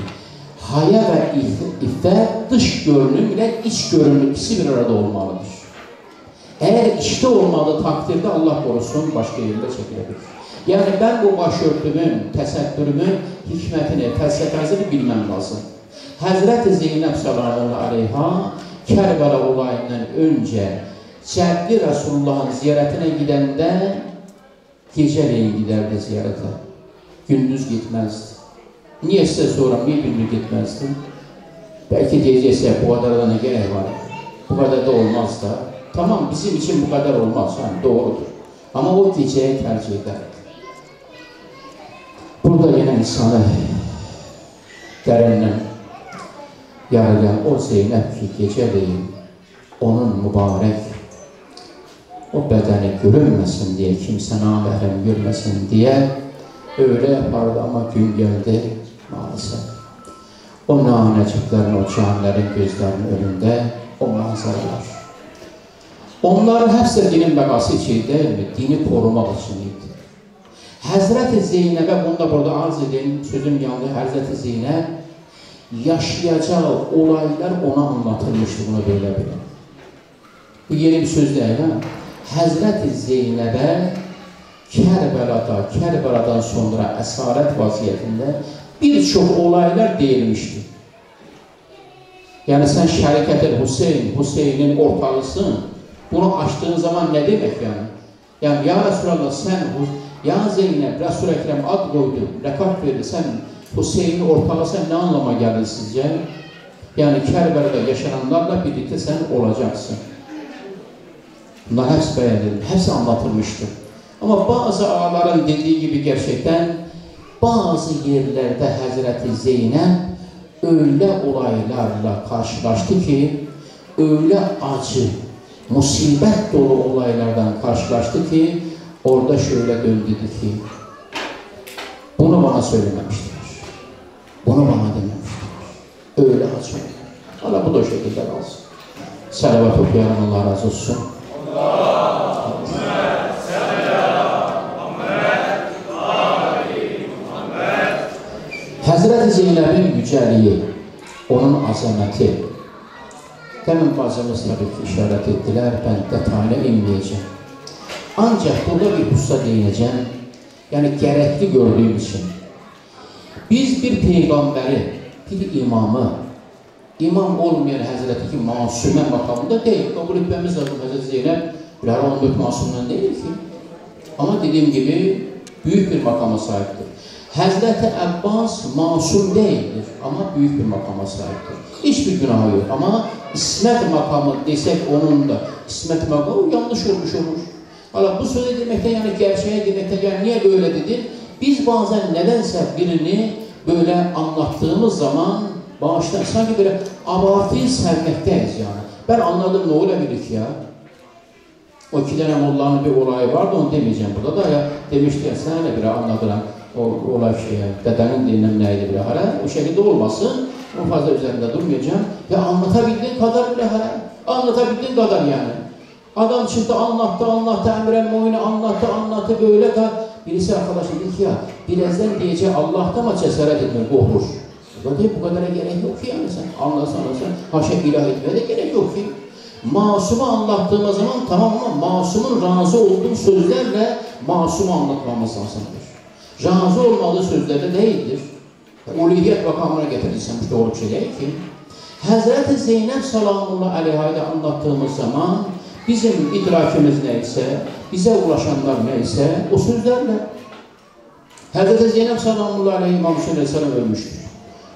Haya ve iffet dış görünüm ile iç görünüm ikisi bir arada olmalıdır. Eğer işte olmadığı takdirde Allah korusun başka yerinde çekilebilir. Yani ben bu başörtümün, tesettürümün hikmetini, felsefesini bilmem lazım. Hazreti Zeynep sallallahu aleyha Kerbela olayından önce Ceddi Resulullah'ın ziyaretine gidende geceleyin giderdi ziyarete. Gündüz gitmezdi. Niye size soran bir gündüz gitmezdi? Belki diyecekse bu kadar da ne gerek var? Bu kadar da olmaz da. Tamam bizim için bu kadar olmaz. Yani doğrudur. Ama o geceyi tercih ederdi. Burada yine insanı derinden yaralayan o Zeynep ki geceleyin onun mübarek o bedeni görünmesin diye, kimse namahrem görmesin diye öyle yapardı ama gün geldi maalesef. O naneciklerin, o canların gözlerinin önünde o manzaralar. Onların hepsi dinin bekası için değil mi? Dini korumak içiniydi. Hazreti Zeynep'e, bunu da burada arz edeyim, sözüm yandı. Hazreti Zeynep yaşayacağı olaylar ona anlatılmıştı, bunu böyle bilin. Bu yeni bir söz değil ha? Hazreti Zeynep'e Kerbela'dan sonra esaret vaziyetinde birçok olaylar değilmişti. Yani sen şeriketin Hüseyin'in ortağısın. Bunu açtığın zaman ne demek yani? Yani ya Resulallah sen, ya Zeynep, Resul-i Ekrem ad koydu, lekap verdi, sen Hüseyin'i ortağısan ne anlama gelir sizce? Yani Kerbela'da yaşananlarla birlikte sen olacaksın. Bunlar hepsi beğenildi, hepsi anlatılmıştır. Ama bazı ağaların dediği gibi gerçekten bazı yerlerde Hazreti Zeynep öyle olaylarla karşılaştı ki, öyle acı, musibet dolu olaylardan karşılaştı ki, orada şöyle döndü dedi ki, bunu bana söylememişler, bunu bana dememişler, öyle acı. Allah bu da o şekilde kalsın. Salavat okuyalım, Allah razı olsun. Hazreti Zeynep'in yüceliği, onun azaməti. Demin bacımız tabii ki işarət etdilər, ben detayına inməyəcəm. Ancaq burada bir hususa deyəcəm, yəni gərəkli gördüyüm için. Biz bir peygambəri, bir imamı, imam olmayan Həzrəti ki, masumə makamında deyil. Kabul etmemiz lazım Həzrəti Zeynəb, bir 14 masumdan değil ki. Ama dediğim gibi büyük bir makama sahiptir. Həzrəti Əbbas masum değildir ama büyük bir makama sahiptir. Hiçbir günahı yok ama İsmet makamı desek onun da İsmet makamı yanlış olmuş olur. Hala bu sözü demekten yani gerçeğe demekten yani niye böyle dedin? Biz bazen nedense birini böyle anlattığımız zaman bağışlar sanki böyle abartıyı sevmekteyiz yani. Ben anladım ne olabilir ki ya? O iki tane Molla'nın bir olayı vardı onu demeyeceğim burada da ya demişti ya sen de bir anladıran o olay şeye dedenin dininden neydi bir hala o şekilde olmasın o fazla üzerinde durmayacağım ya anlatabildiğin kadar bile hala anlatabildiğin kadar yani adam çıktı anlattı Emre Mu'mini anlattı böyle da birisi arkadaşı dedi ki ya birazdan diyeceği Allah'ta mı cesaret etmek olur bu değil bu kadara gerek yok ki yani sen anlasan haşa ilah etmeye de gerek yok ki masumu anlattığımız zaman tamam ama masumun razı olduğu sözlerle masumu anlatmamız lazımdır. Razı olmadığı sözlerde değildir. Uluhiyet makamına getirilsem doğru bir şey değil ki. Hazreti Zeynep Salamullahi Aleyha'yı anlattığımız zaman bizim idrakimiz neyse, bize ulaşanlar neyse o sözlerle. Hazreti Zeynep Salamullahi Aleyhi İmam Hüseyin Aleyhisselam ölmüştür.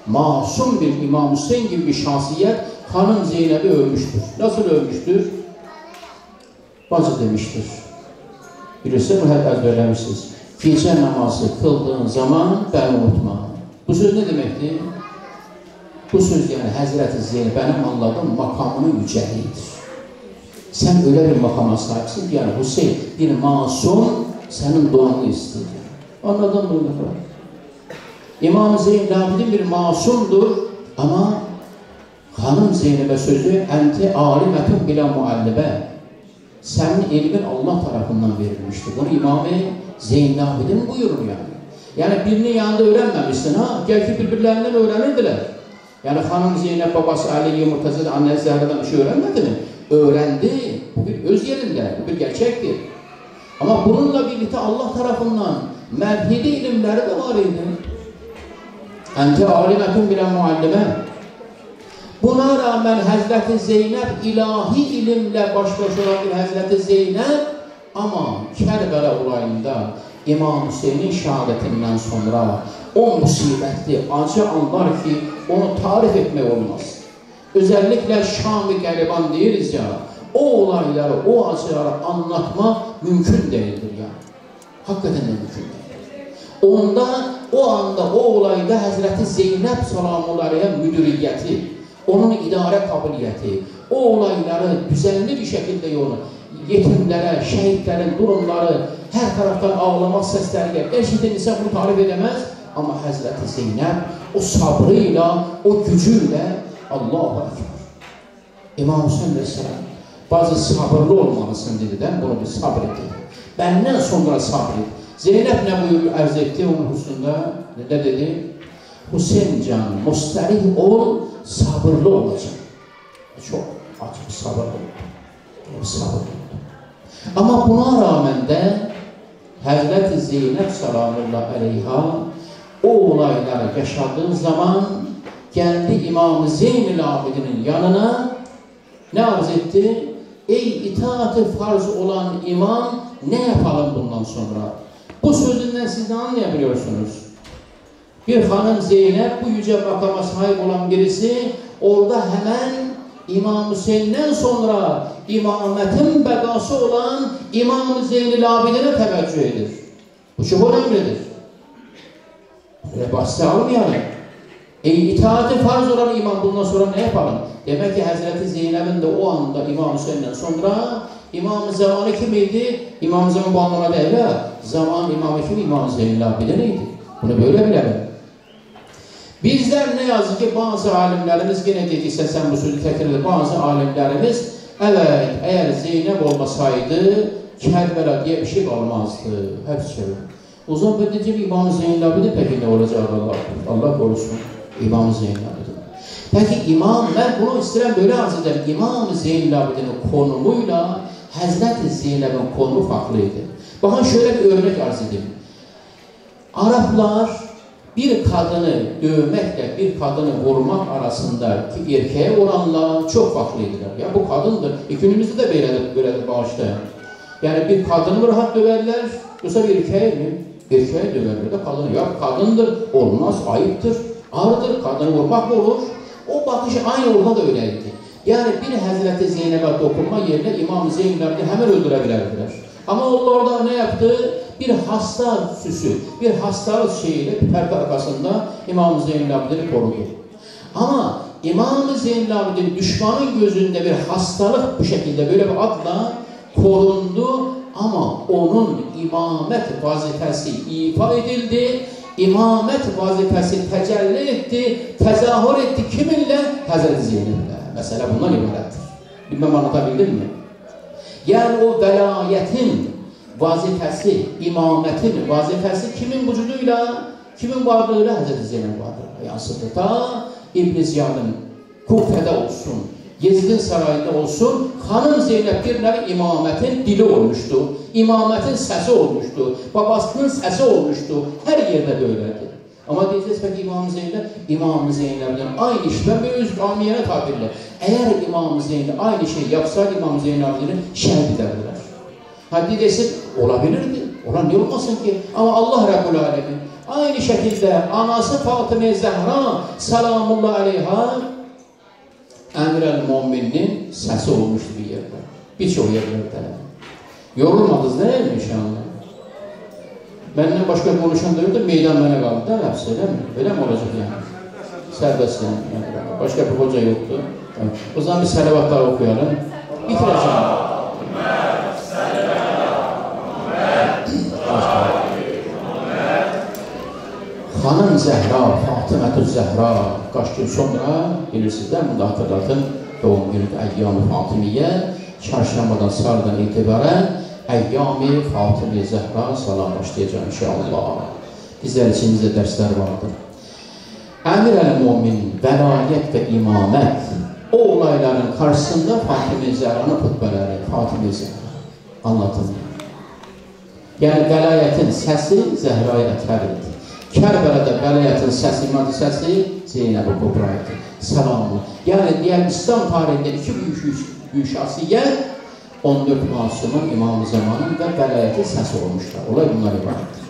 Masum bir İmam Hüseyin gibi bir şahsiyet Hanım Zeynep'i ölmüştür. Nasıl ölmüştür? Bacı demiştir. Birisi bu hep ezberlemişsiniz. Gece namazı kıldığın zaman beni unutma. Bu söz ne demekti? Bu söz yani Hazreti Zeynep benim anladığım makamının yüceliğidir. Sen öyle bir makama sahipsin yani Hüseyin bir masum senin duanı istiyor. Anladın mı? İmam Zeynep'in bir masumdur ama Hanım Zeynep'e sözü enti alimetun bila muallibe. Senin ilmin Allah tarafından verilmiştir. Bunu İmam Zeynep'in buyurur yani. Yani birinin yanında öğrenmemişsin ha. Belki birbirlerinden öğrenirdiler. Yani Hanım Zeynep babası Ali Murtaza'da anne Zehra'dan bir şey öğrenmedi mi? Öğrendi. Bu bir öz yerinde. Bu bir gerçektir. Ama bununla birlikte Allah tarafından merhidi ilimleri de var idi. Enti alimetun bila muallibe. Buna rağmen Hazreti Zeynep ilahi ilimle baş başa olan bir Hazreti Zeynep ama Kerbela olayında İmam Hüseyin'in şehadetinden sonra o musibetli acı anlar ki onu tarif etmek olmaz. Özellikle Şam-ı Gariban deriz ya o olayları, o acıları anlatmak mümkün değildir ya. Hakikaten de mümkün değil. Onda, o anda, o olayda Hazreti Zeynep Salamullahi Aleyha'nın müdüriyeti, onun idare kabiliyeti, o olayları düzenli bir şekilde yolu, yetimlere, şehitlerin durumları, her taraftan ağlama sesleri gelir. Eşit insan bunu tarif edemez ama Hazreti Zeynep o sabrıyla, o gücüyle Allahu Ekber. İmam Hüseyin Aleyhisselam bazı sabırlı olmalısın dedi. Ben bunu bir sabretti. Benden sonra sabret. Zeynep ne buyuruyor, arz etti onun hususunda? Ne dedi? Hüseyin can, mustarih ol, sabırlı olacak. Çok acı sabırlı oldu. Sabırlı oldu. Ama buna rağmen de Hazreti Zeynep Salamullahi Aleyha o olayları yaşadığı zaman kendi İmam Zeynel Abidin'in yanına ne arz etti? Ey itaati farz olan imam ne yapalım bundan sonra? Bu sözünden siz ne anlayabiliyorsunuz? Bir hanım Zeynep bu yüce makama sahip olan birisi orada hemen İmam Hüseyin'den sonra imametin bekası olan İmam Zeynel Abidin'e teveccüh edir. Bu çok önemlidir. Böyle bahse almayalım. İtaati farz olan imam bundan sonra ne yapalım? Demek ki Hazreti Zeynep'in de o anda İmam Hüseyin'den sonra İmam-ı Zamanı kimiydi? İmam-ı Zaman bu anlama değil ha. Zaman imamı kim? İmam Zeynel Abidin'iydi. Bunu böyle bilelim. Bizler ne yazık ki bazı alimlerimiz yine dediyse sen bu sözü tekrar edin. Bazı alimlerimiz evet eğer Zeynep olmasaydı Kerbela diye bir şey olmazdı. Hepsi şöyle. O zaman ben diyeceğim İmam Zeynel Abidin peki ne olacak Allah korusun. İmam Zeynel Abidin. Peki imam, ben bunu istəyirəm böyle arz edəm. İmam Zeynəbinin konumuyla Həzrət Zeynəbin konumu farklıydı. Bakın şöyle bir örnek arz edeyim. Araplar bir kadını dövmekle bir kadını vurmak arasındaki erkeğe oranla çok farklıydılar. Ya bu kadındır. Günümüzde de böyledir bağışta. Yani bir kadını rahat döverler, yoksa bir erkeğe mi? Erkeğe döverler de kadını. Ya kadındır, olmaz, ayıptır, ağırdır. Kadını vurmak mı olur? O bakış aynı orada da öyleydi. Yani bir Həzrəti Zeynəbə dokunma yerine İmam Zeynəb'i hemen öldürebilirdiler. Ama onlar da ne yaptı? Bir hasta süsü, bir hastalık şeyiyle perde arkasında İmam Zeynəb'i korudu. Ama İmam Zeynəb'in düşmanın gözünde bir hastalık bu şekilde böyle bir adla korundu ama onun imamet vazifesi ifa edildi. İmamet vazifesi tecelli etti, tezahür etti. Kiminle? Hazreti Zeynep'le. Mesela bundan ibarettir. Bilmem anlatabildim mi? Yani o velayetin vazifesi, imametin vazifesi kimin vücuduyla, kimin varlığıyla? Hazreti Zeynep varlığıyla yansıdı. Ta İbn Ziyad'ın Kufe'de olsun, Yezid'in sarayında olsun, Hanım Zeynep bir nevi imametin dili olmuştu. İmametin sesi olmuştu. Babasının sesi olmuştu. Her yerde böyleydi. Ama diyeceğiz peki İmam Zeynep'den aynı iş. Ben bir öz amiyene tabirle. Eğer İmam Zeynep aynı şeyi yapsaydı İmam Zeynep'lerin şehit ederdiler. Hadi desin olabilirdi. Olan ne olmasın ki? Ama Allah Rabbul Alemin aynı şekilde anası Fatıma Zehra selamullah aleyha Emir-el-Mu'minin sesi olmuştu bir yerde. Birçok yerlerde. Yorulmadınız değil mi inşallah? Benden başka konuşan da yok da meydan bana kaldı da hepsi değil mi? Öyle mi olacak yani? Serbest yani. Başka bir hoca yoktu. Evet. O zaman bir salavatlar okuyalım. Bitireceğim. Hanım Zehra, Fatıma Zehra kaç gün sonra bilirsiniz değil mi? Bunu da hatırlatın. Doğum günü Eyyam-ı Fatımiye. Çarşambadan sarıdan itibaren Eyyam-ı Fatıma Zehra salam başlayacağım inşallah. Bizler içimizde dersler vardır. Emir-el-Mu'min, velayet ve imamet. O olayların karşısında Fatıma Zehra'nın hutbeleri, Fatıma Zehra anlatıldı. Yani velayetin sesi Zehra'ya eter etti. Kərbələdə velayetin sesi, imadı sesi Zeynəb-i Kubra idi. Selamlı. Yani diğer İslam tarihinde iki büyük şahsiyet 14 masumun İmam-ı Zamanın ve velayetin sesi olmuşlar. Olay bunlar ibarettir.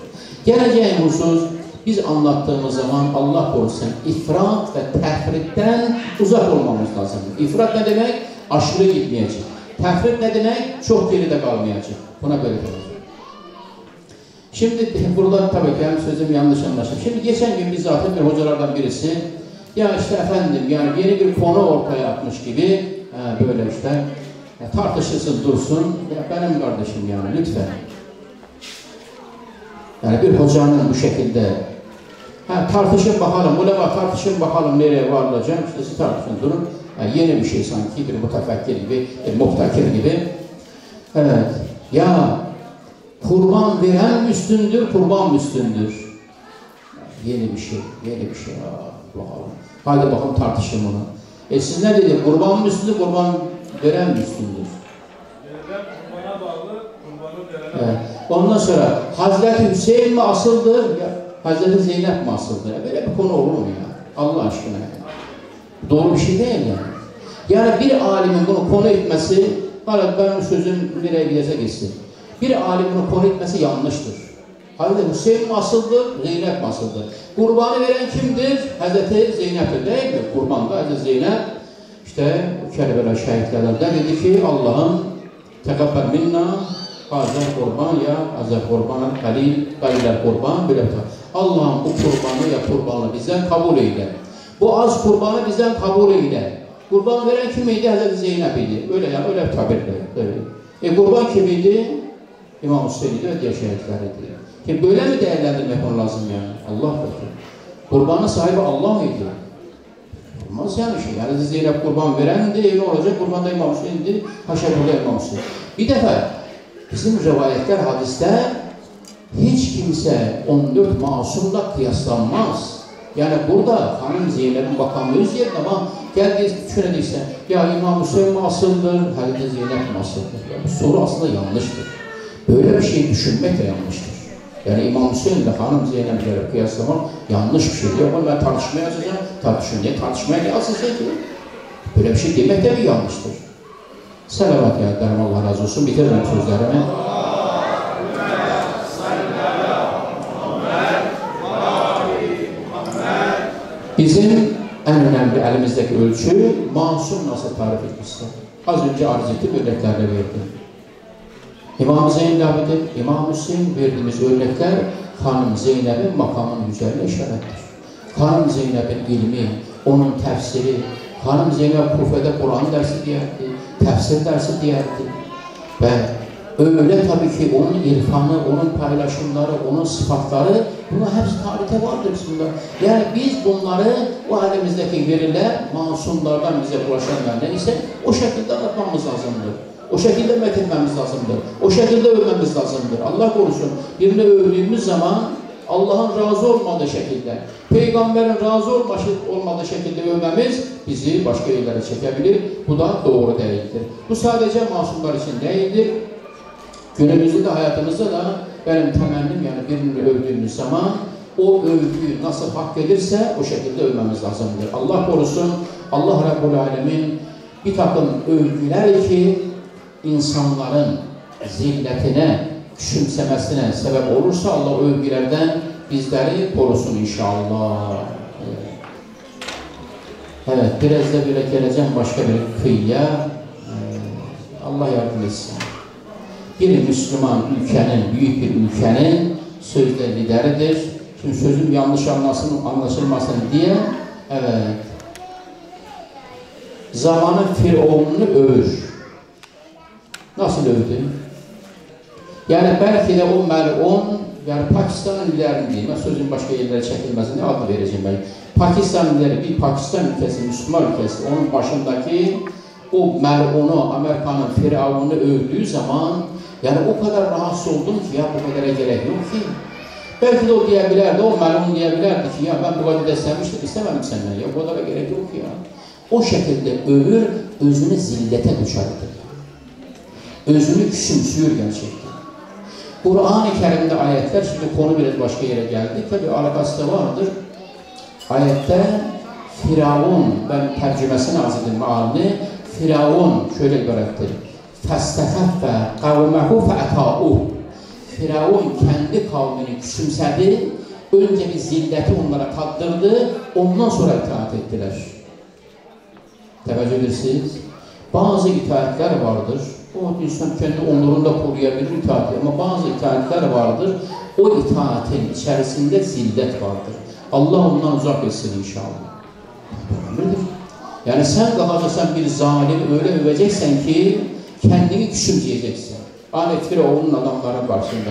Geleceğin husus biz anlattığımız zaman Allah korusun ifrat ve tefritten uzak olmamız lazım. İfrat ne demek? Aşırı gitmeyecek. Tefrit ne demek? Çok geride kalmayacak. Buna böyle olacak. Şimdi burada tabii ki hem sözüm yanlış anlaşıldı. Şimdi geçen gün biz zaten bir hocalardan birisi ya işte efendim yani yeni bir konu ortaya atmış gibi böyle işte tartışılsın dursun. Ya benim kardeşim yani lütfen. Yani bir hocanın bu şekilde tartışın bakalım, ulema tartışın bakalım nereye varılacak. İşte siz tartışın durun. Yani yeni bir şey sanki bir mutefekkir gibi, bir muhtakir gibi. Evet. Ya kurban veren üstündür, kurban üstündür. Yeni bir şey, yeni bir şey. Bakalım. Haydi bakalım tartışın bunu. Siz ne dedi? Kurban üstündür, kurban veren üstündür. Verilen kurbana bağlı, kurbanı verene. Evet. Ondan sonra Hazreti Hüseyin mi asıldır, ya Hazreti Zeynep mi asıldır? Böyle bir konu olur mu ya? Allah aşkına. Doğru bir şey değil yani. Yani bir alimin bunu konu etmesi, hala benim sözüm nereye giderse gitsin. Bir alimin bunu konu etmesi yanlıştır. Hazreti Hüseyin mi asıldır, Zeynep mi asıldır? Kurbanı veren kimdir? Hazreti Zeynep'tir değil mi? Kurban da Hazreti Zeynep. İşte Kerbela şehitlerden dedi ki Allah'ım tekabbel minna hazır kurban ya hazır kurban kaliler kurban böyle Allah'ım bu kurbanı ya kurbanı bizden kabul eyle. Bu az kurbanı bizden kabul eyle. Kurban veren kimiydi? Hazreti Zeynep idi. Öyle ya öyle tabirle. Kurban kimiydi? İmam Hüseyin'di ve diğer şehitleriydi. Ki böyle mi değerlendirmek onu lazım yani? Allah korusun. Kurbanın sahibi Allah mıydı? Olmaz yani şey. Yani Zeynep kurban verendi, ne olacak? Kurban da İmam Hüseyin'di. Haşa burada İmam Hüseyin. Bir defa bizim rivayetler, hadisler hiç kimse 14 masumla kıyaslanmaz. Yani burada hanım Zeynep'in makamı öz yerinde ama geldiğiniz düşüne deyirsən, ya İmam Hüseyin mi asıldır, Hazreti Zeynep mi asıldır? Ya, bu soru aslında yanlıştır. Böyle bir şey düşünmek de yanlıştır. Yani İmam Hüseyin ile hanım Zeynep gelip kıyaslamak yanlış bir şey değil. Ama ben tartışmaya açacağım, tartışmaya yazılacak ki. Böyle bir şey demek de bir yanlıştır. Selavat ya ederim, Allah razı olsun. Bitirmem sözlerimi. Bizim en önemli elimizdeki ölçü masum nasıl tarif etmişse. Az önce arz ettiğim örneklerle verdim. İmam Zeynep'dir, İmam Hüseyin verdiğimiz örnekler hanım Zeynep'in makamının güzelliğine işarettir. Hanım Zeynep'in ilmi, onun tefsiri, hanım Zeynep Kufe'de Kur'an dersi diyerdi, tefsir dersi diyerdi. Ve öyle tabii ki onun irfanı, onun paylaşımları, onun sıfatları, bunlar hepsi tarihte vardır bismillah. Yani biz bunları, o elimizdeki veriler, masumlardan bize ulaşanlar neyse, o şekilde anlatmamız lazımdır. O şekilde methetmemiz lazımdır. O şekilde övmemiz lazımdır. Allah korusun, birini övdüğümüz zaman Allah'ın razı olmadığı şekilde, Peygamberin razı olmadığı şekilde övmemiz bizi başka yerlere çekebilir. Bu da doğru değildir. Bu sadece masumlar için değildir. Günümüzde de hayatımızda da benim temennim, yani birini övdüğümüz zaman o övgüyü nasıl hak edilirse o şekilde övmemiz lazımdır. Allah korusun, Allah Rabbul Alemin bir takım övgüler ki insanların zilletine, küçümsemesine sebep olursa Allah o övgülerden bizleri korusun inşallah. Evet, biraz da böyle geleceğim başka bir kıyıya. Allah yardım etsin. Bir Müslüman ülkenin, büyük bir ülkenin sözde lideridir. Şimdi sözüm yanlış anlaşılmasın diye, evet, zamanın Firavun'unu övür. Nasıl övdü? Yani belki de o melun, yani Pakistan'ın liderini değil, sözün başka yerlere çekilmesin diye adını vereceğim ben. Pakistan lideri, bir Pakistan ülkesi, Müslüman ülkesi, onun başındaki o melunu, Amerika'nın Firavun'unu övdüğü zaman, yani o kadar rahatsız oldum ki ya bu kadara gerek yok ki. Belki de o diyebilirdi, o melun diyebilirdi ki ya ben bu kadar destekmiştim, istemedim senden ya, bu kadara gerek yok ya. O şekilde övür, özünü zillete düşer edir. Özünü küçümsüyor gerçekten. Kur'an-ı Kerim'de ayetler, şimdi konu biraz başka yere geldi, tabi alakası da vardır. Ayette Firavun, ben tercümesini arz edeyim mealini, Firavun şöyle ibarettir. فَاسْتَخَفَّ قَوْمَهُ فَاَتَاؤُهُ Firavun kendi kavmini küçümsedi, önce bir zilleti onlara tattırdı, ondan sonra itaat ettiler. Teveccüh edersiniz. Bazı itaatler vardır, o insan kendi onurunu da koruyabilir itaati, ama bazı itaatler vardır, o itaatin içerisinde zillet vardır. Allah ondan uzak etsin inşallah. Yani sen kalacaksan bir zalim öyle öveceksen ki kendini küçümseyeceksin. Hani Firavun'un adamları karşısında.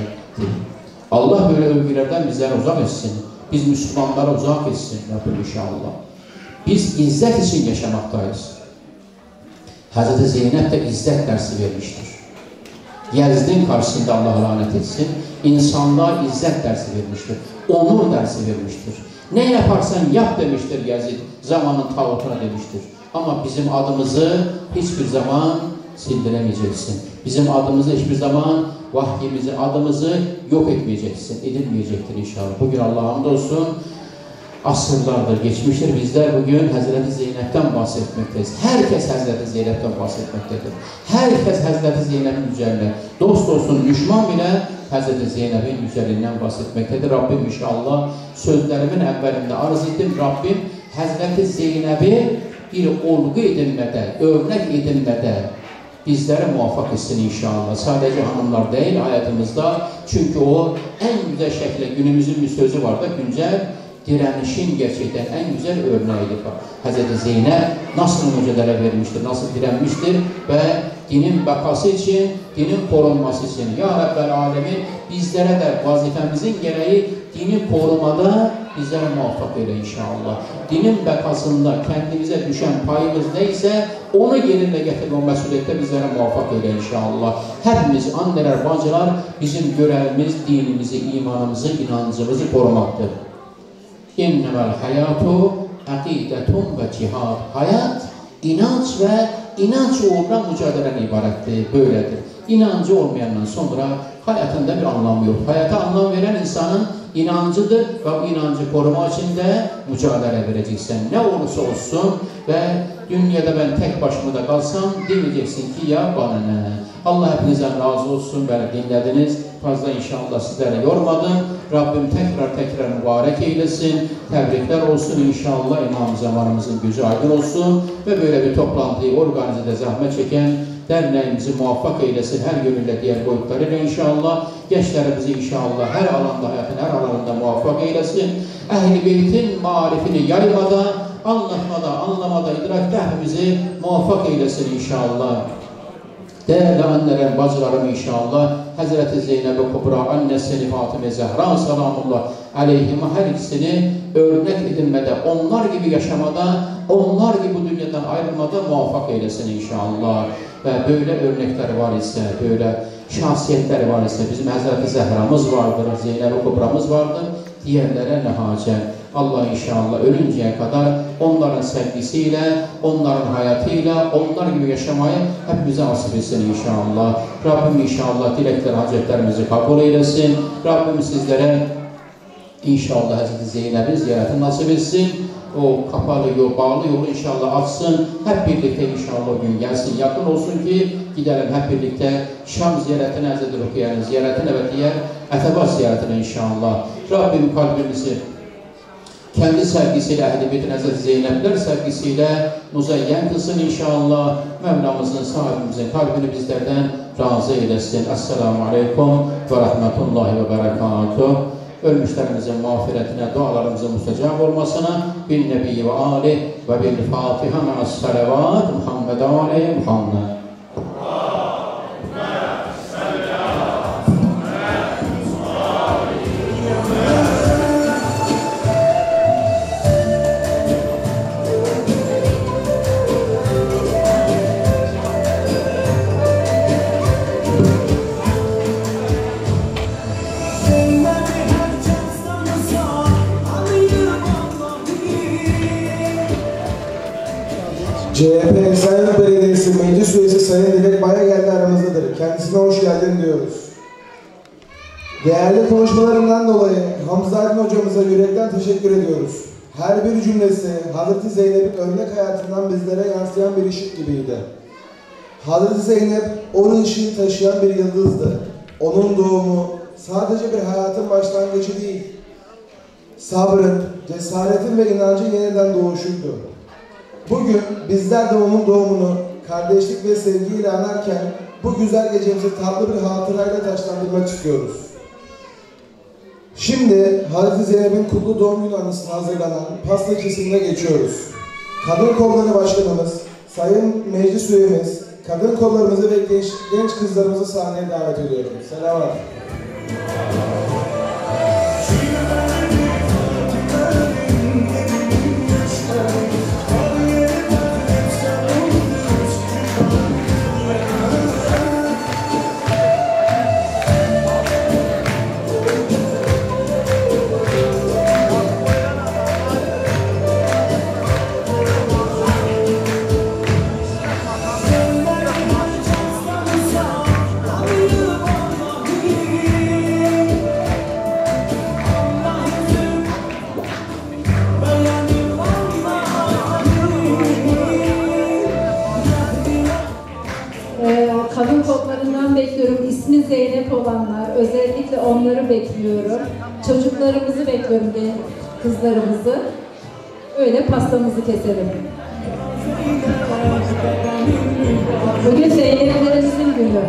Allah böyle övgülerden bizlere uzak etsin. Biz Müslümanlara uzak etsin Rabbim inşallah. Biz izzet için yaşamaktayız. Hazreti Zeynep de izzet dersi vermiştir. Yezdin karşısında Allah lanet etsin. İnsanlığa izzet dersi vermiştir. Onur dersi vermiştir. Ne yaparsan yap demiştir Yazid. Zamanın tağutuna demiştir. Ama bizim adımızı hiçbir zaman sildiremeyeceksin. Bizim adımızı hiçbir zaman, vahyimizi, adımızı yok etmeyeceksin. Edilmeyecektir inşallah. Bugün Allah'a hamdolsun asırlardır geçmiştir. Bizler bugün Hazreti Zeynep'ten bahsetmekteyiz. Herkes Hazreti Zeynep'ten bahsetmektedir. Herkes Hazreti Zeynep'in üzerine, dost olsun düşman bile Hazreti Zeynep'in üzerinden bahsetmektedir. Rabbim inşallah sözlerimin evvelinde arz ettim. Rabbim Hazreti Zeynep'i bir olgu edinmede, örnek edinmede bizlere muvaffak etsin inşallah. Sadece hanımlar değil hayatımızda. Çünkü o en güzel şekilde, günümüzün bir sözü var da güncel, direnişin gerçekten en güzel örneğidir. Hazreti Zeynep nasıl mücadele vermiştir, nasıl direnmiştir ve dinin bakası için, dinin korunması için. Ya Rabbel Alemin bizlere de vazifemizin gereği dini korumada bizlere muvaffak eyle inşallah. Dinin bekasında kendimize düşen payımız neyse onu yerine getirme mesuliyette bizlere muvaffak eyle inşallah. Hepimiz anneler, bacılar bizim görevimiz dinimizi, imanımızı, inancımızı korumaktır. İnnemel hayatu akidetun ve cihad. Hayat, inanç ve inanç uğruna mücadeleden ibarettir. Böyledir. İnancı olmayandan sonra hayatında bir anlamı yok. Hayata anlam veren insanın inancıdır ve bu inancı koruma için de mücadele vereceksin. Ne olursa olsun ve dünyada ben tek başıma da kalsam demeyeceksin ki ya bana ne. Allah hepinizden razı olsun. Beni dinlediniz. Fazla inşallah sizlere yormadım. Rabbim tekrar mübarek eylesin. Tebrikler olsun inşallah. İmam zamanımızın gözü aydın olsun. Ve böyle bir toplantıyı organizede zahmet çeken derneğimizi muvaffak eylesin. Her yönüyle diğer boyutlarıyla inşallah. Gençlerimizi inşallah her alanda, hayatın her alanında muvaffak eylesin. Ehl-i Beyt'in marifini yaymada, anlatmada, anlamada, idrakte hepimizi muvaffak eylesin inşallah. Değerli annelerim, bacılarım inşallah, Hazreti Zeynep-i Kubra, annesi Fatıma Zehra salamullah aleyhime her ikisini örnek edinmede, onlar gibi yaşamada, onlar gibi bu dünyadan ayrılmada muvaffak eylesin inşallah. Ve böyle örnekler var ise, böyle şahsiyetler var ise, bizim Hazreti Zehra'mız vardır, Zeynep-i Kubra'mız vardır, diğerlere ne hacet? Allah inşallah ölünceye kadar onların sevgisiyle, onların hayatıyla, onlar gibi yaşamayı hepimize nasip etsin inşallah. Rabbim inşallah dilekler, hacetlerimizi kabul eylesin. Rabbim sizlere inşallah Hazreti Zeynep'in ziyaretini nasip etsin. O kapalı yol, bağlı yolu inşallah açsın. Hep birlikte inşallah o gün gelsin. Yakın olsun ki gidelim hep birlikte Şam ziyaretine, Hazreti Rukiye'nin ziyaretine ve diğer Etebat ziyaretine inşallah. Rabbim kalbimizi kendi sevgisiyle, Ehl-i Beyt'in Hazreti Zeynep'ler sevgisiyle muzayyen kılsın inşallah. Mevlamızın, sahibimizin kalbini bizlerden razı eylesin. Esselamu Aleyküm ve Rahmetullahi ve Berekatuhu. Ölmüşlerimizin mağfiretine, dualarımızın müstecab olmasına bin Nebi ve Ali ve bil Fatiha me'as salavat Muhammed aleyhi Muhammed. CHP Esenyurt Belediyesi Meclis Üyesi Sayın Dilek Baya geldi aramızdadır. Kendisine hoş geldin diyoruz. Değerli konuşmalarından dolayı Hamza Aydın hocamıza yürekten teşekkür ediyoruz. Her bir cümlesi Hazreti Zeynep'in örnek hayatından bizlere yansıyan bir ışık gibiydi. Hazreti Zeynep o ışığı taşıyan bir yıldızdı. Onun doğumu sadece bir hayatın başlangıcı değil, sabrın, cesaretin ve inancın yeniden doğuşuydu. Bugün bizler de onun doğumunu kardeşlik ve sevgiyle anarken bu güzel gecemizi tatlı bir hatırayla taşlandırmak istiyoruz. Şimdi Hazreti Zeynep'in kutlu doğum günü anısına hazırlanan pasta kesimine geçiyoruz. Kadın Kolları Başkanımız, Sayın Meclis Üyemiz, kadın kollarımızı ve genç kızlarımızı sahneye davet ediyorum. Selamlar. Kadın kodlarından bekliyorum. İsmi Zeynep olanlar, özellikle onları bekliyorum. Çocuklarımızı bekliyorum, kızlarımızı. Öyle pastamızı keselim. Bugün Zeynep'lerimizin günü.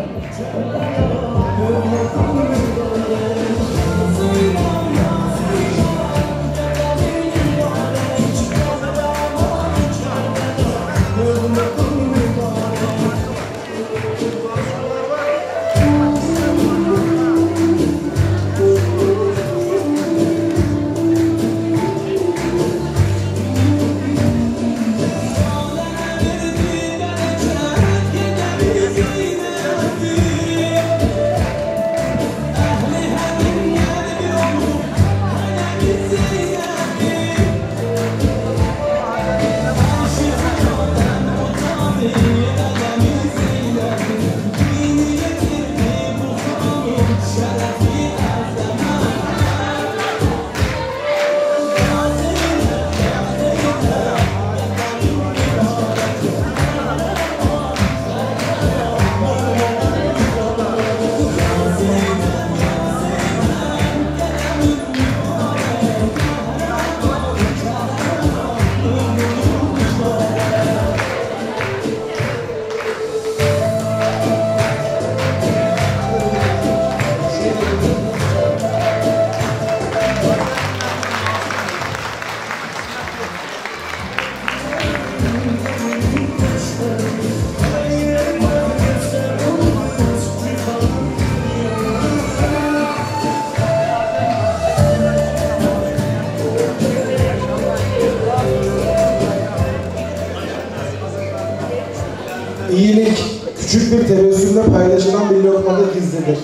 İyilik küçük bir tebessümle paylaşılan bir lokmada gizlidir.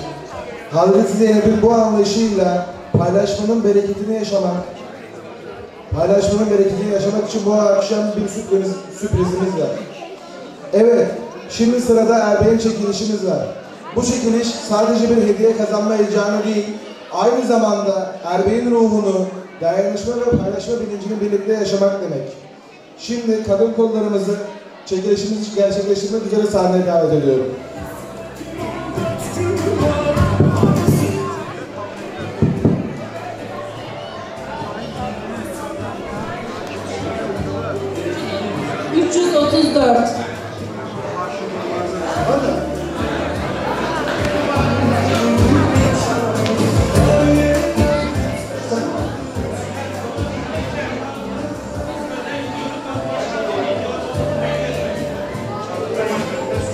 Hazreti Zeynep'in bu anlayışıyla paylaşmanın bereketini yaşamak için bu akşam bir sürprizimiz var. Evet, şimdi sırada Erbeğin çekilişimiz var. Bu çekiliş sadece bir hediye kazanma heyecanı değil, aynı zamanda Erbeğin ruhunu, dayanışma ve paylaşma bilincini birlikte yaşamak demek. Şimdi kadın kollarımızı çekilişimizi gerçekleştirmek üzere sahneye davet ediyorum.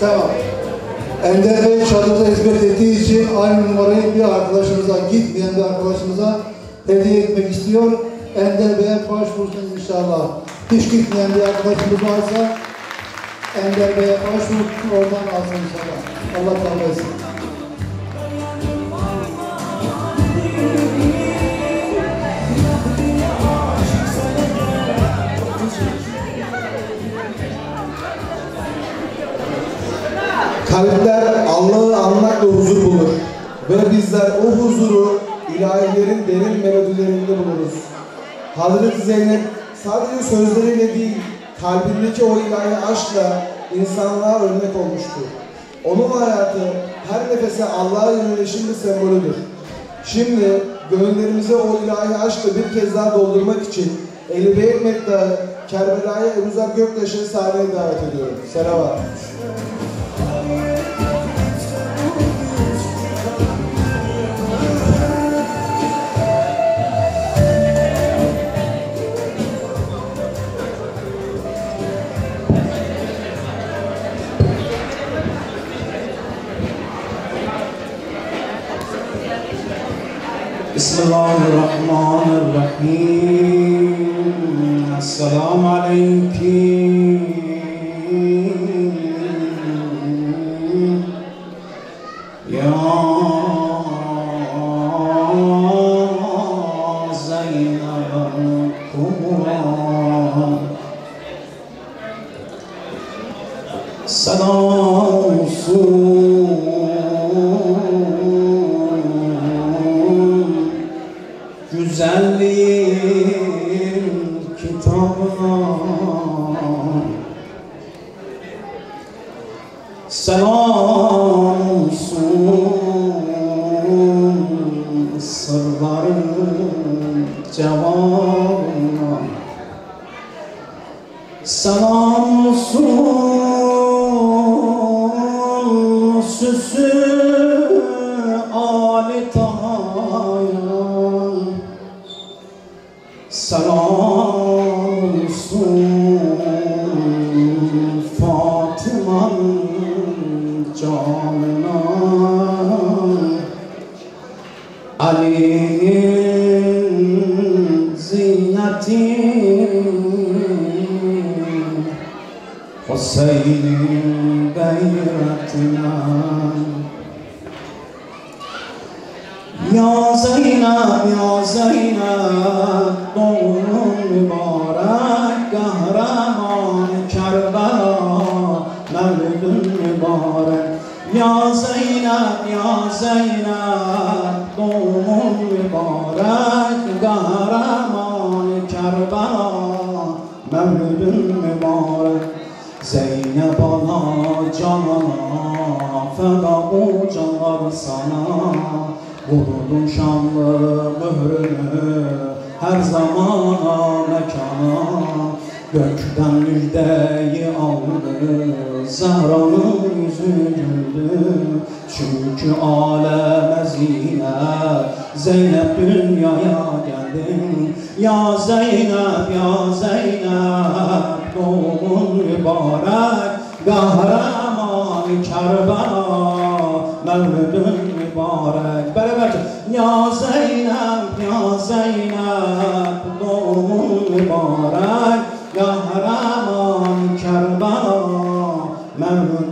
Tamam. Ender Bey çadırda hizmet ettiği için aynı numarayı bir arkadaşımıza, gitmeyen bir arkadaşımıza hediye etmek istiyor. Ender Bey'e başvursunuz inşallah. Hiç gitmeyen bir arkadaşımız varsa Ender Bey'e başvursun, oradan alsın inşallah. Allah kabul etsin. Kalpler Allah'ı anmakla huzur bulur ve bizler o huzuru ilahilerin derin melodilerinde buluruz. Hazreti Zeynep sadece sözleriyle değil, kalbindeki o ilahi aşkla insanlığa örnek olmuştur. Onun hayatı her nefese Allah'a yönelişin bir sembolüdür. Şimdi gönüllerimize o ilahi aşkla bir kez daha doldurmak için Ehl-i Beyt Meddahı Kerbela'ya Ebuzar Göktaş'ı sahneye davet ediyorum. Selavat. Bismillahirrahmanirrahim. Esselamu aleyküm. Ya Zeynep Kubra. Selam olsun. Güzelliğin kitabına selam olsun, sırların cevabına selam olsun, süsü Ali Taha'ya selam olsun, Fatıma'nın canına, Ali'nin zineti, Hüseyin'in gayretine. Ya Zeynep, ya Zeynep, doğrun mübarek, kahraman Kerbela, mevlidün mübarek. Ya Zeynep, ya Zeynep, doğrun mübarek, kahraman Kerbela, mevlidün mübarek. Zeynep ana canana, feda bu canlar sana. Vurdun şanlı mührünü her zamana mekana. Gökten müjdeyi aldı, Zehra'nın yüzü güldü. Çünkü aleme zine, Zeynep dünyaya geldin. Ya Zeynep, ya Zeynep, doğumun mübarek, kahraman Kerbela, mevlidün mübarek. Beraber ya Zeynep, ya Zeynep, doğumun mübarek, kahraman Kerbela, mevlidün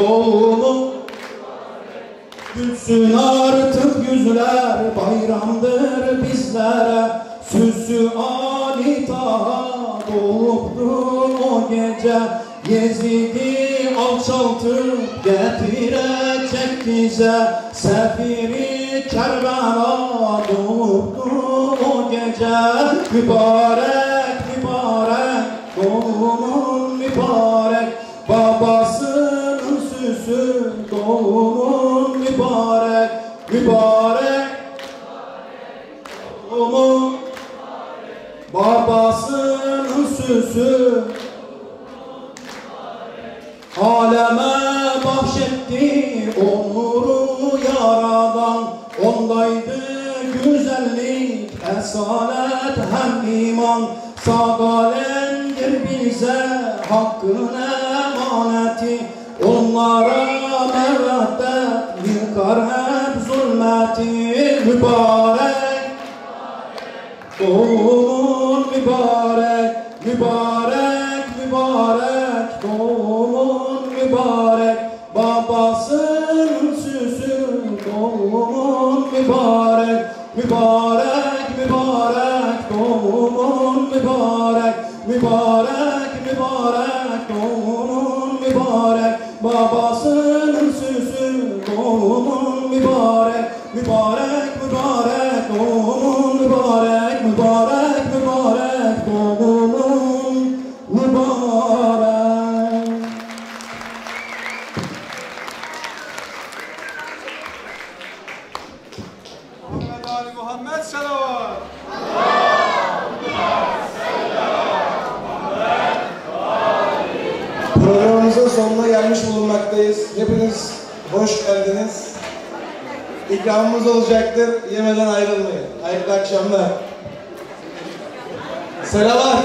doğumu. Gülsün artık yüzler, bayramdır bizlere. Süsü Ali Taha doğuptu o gece. Yezid'i alçaltıp getirecek bize. Sefiri Kerbela doğuptu o gece. Mübarek mübarek doğumun mübarek. Babasının süsü doğumun mübarek. Mübarek doğumun babasının süsü. Aleme bahşetti o nuru yaradan. Ondaydı güzellik, esalet hem iman. Sağalendir bize hakkın emaneti. Onlara meveddet yıkar hep zulmeti. Mübarek doğumun mübarek. Mübarek mübarek doğumun mübarek. Babasının süsü doğumun mübarek. Mübarek mübarek doğumun mübarek. Mübarek mübarek doğumun mübarek. Babasının süsü doğumun mübarek. Mübarek mübarek doğumun mübarek. Mübarek mübarek doğumun mübarek. Muhammed Ali Muhammed selavat. Programımızın sonuna gelmiş bulunmaktayız. Hepiniz hoş geldiniz. İkramımız olacaktır. Yemeden ayrılmayın. Hayırlı akşamlar. Selavat.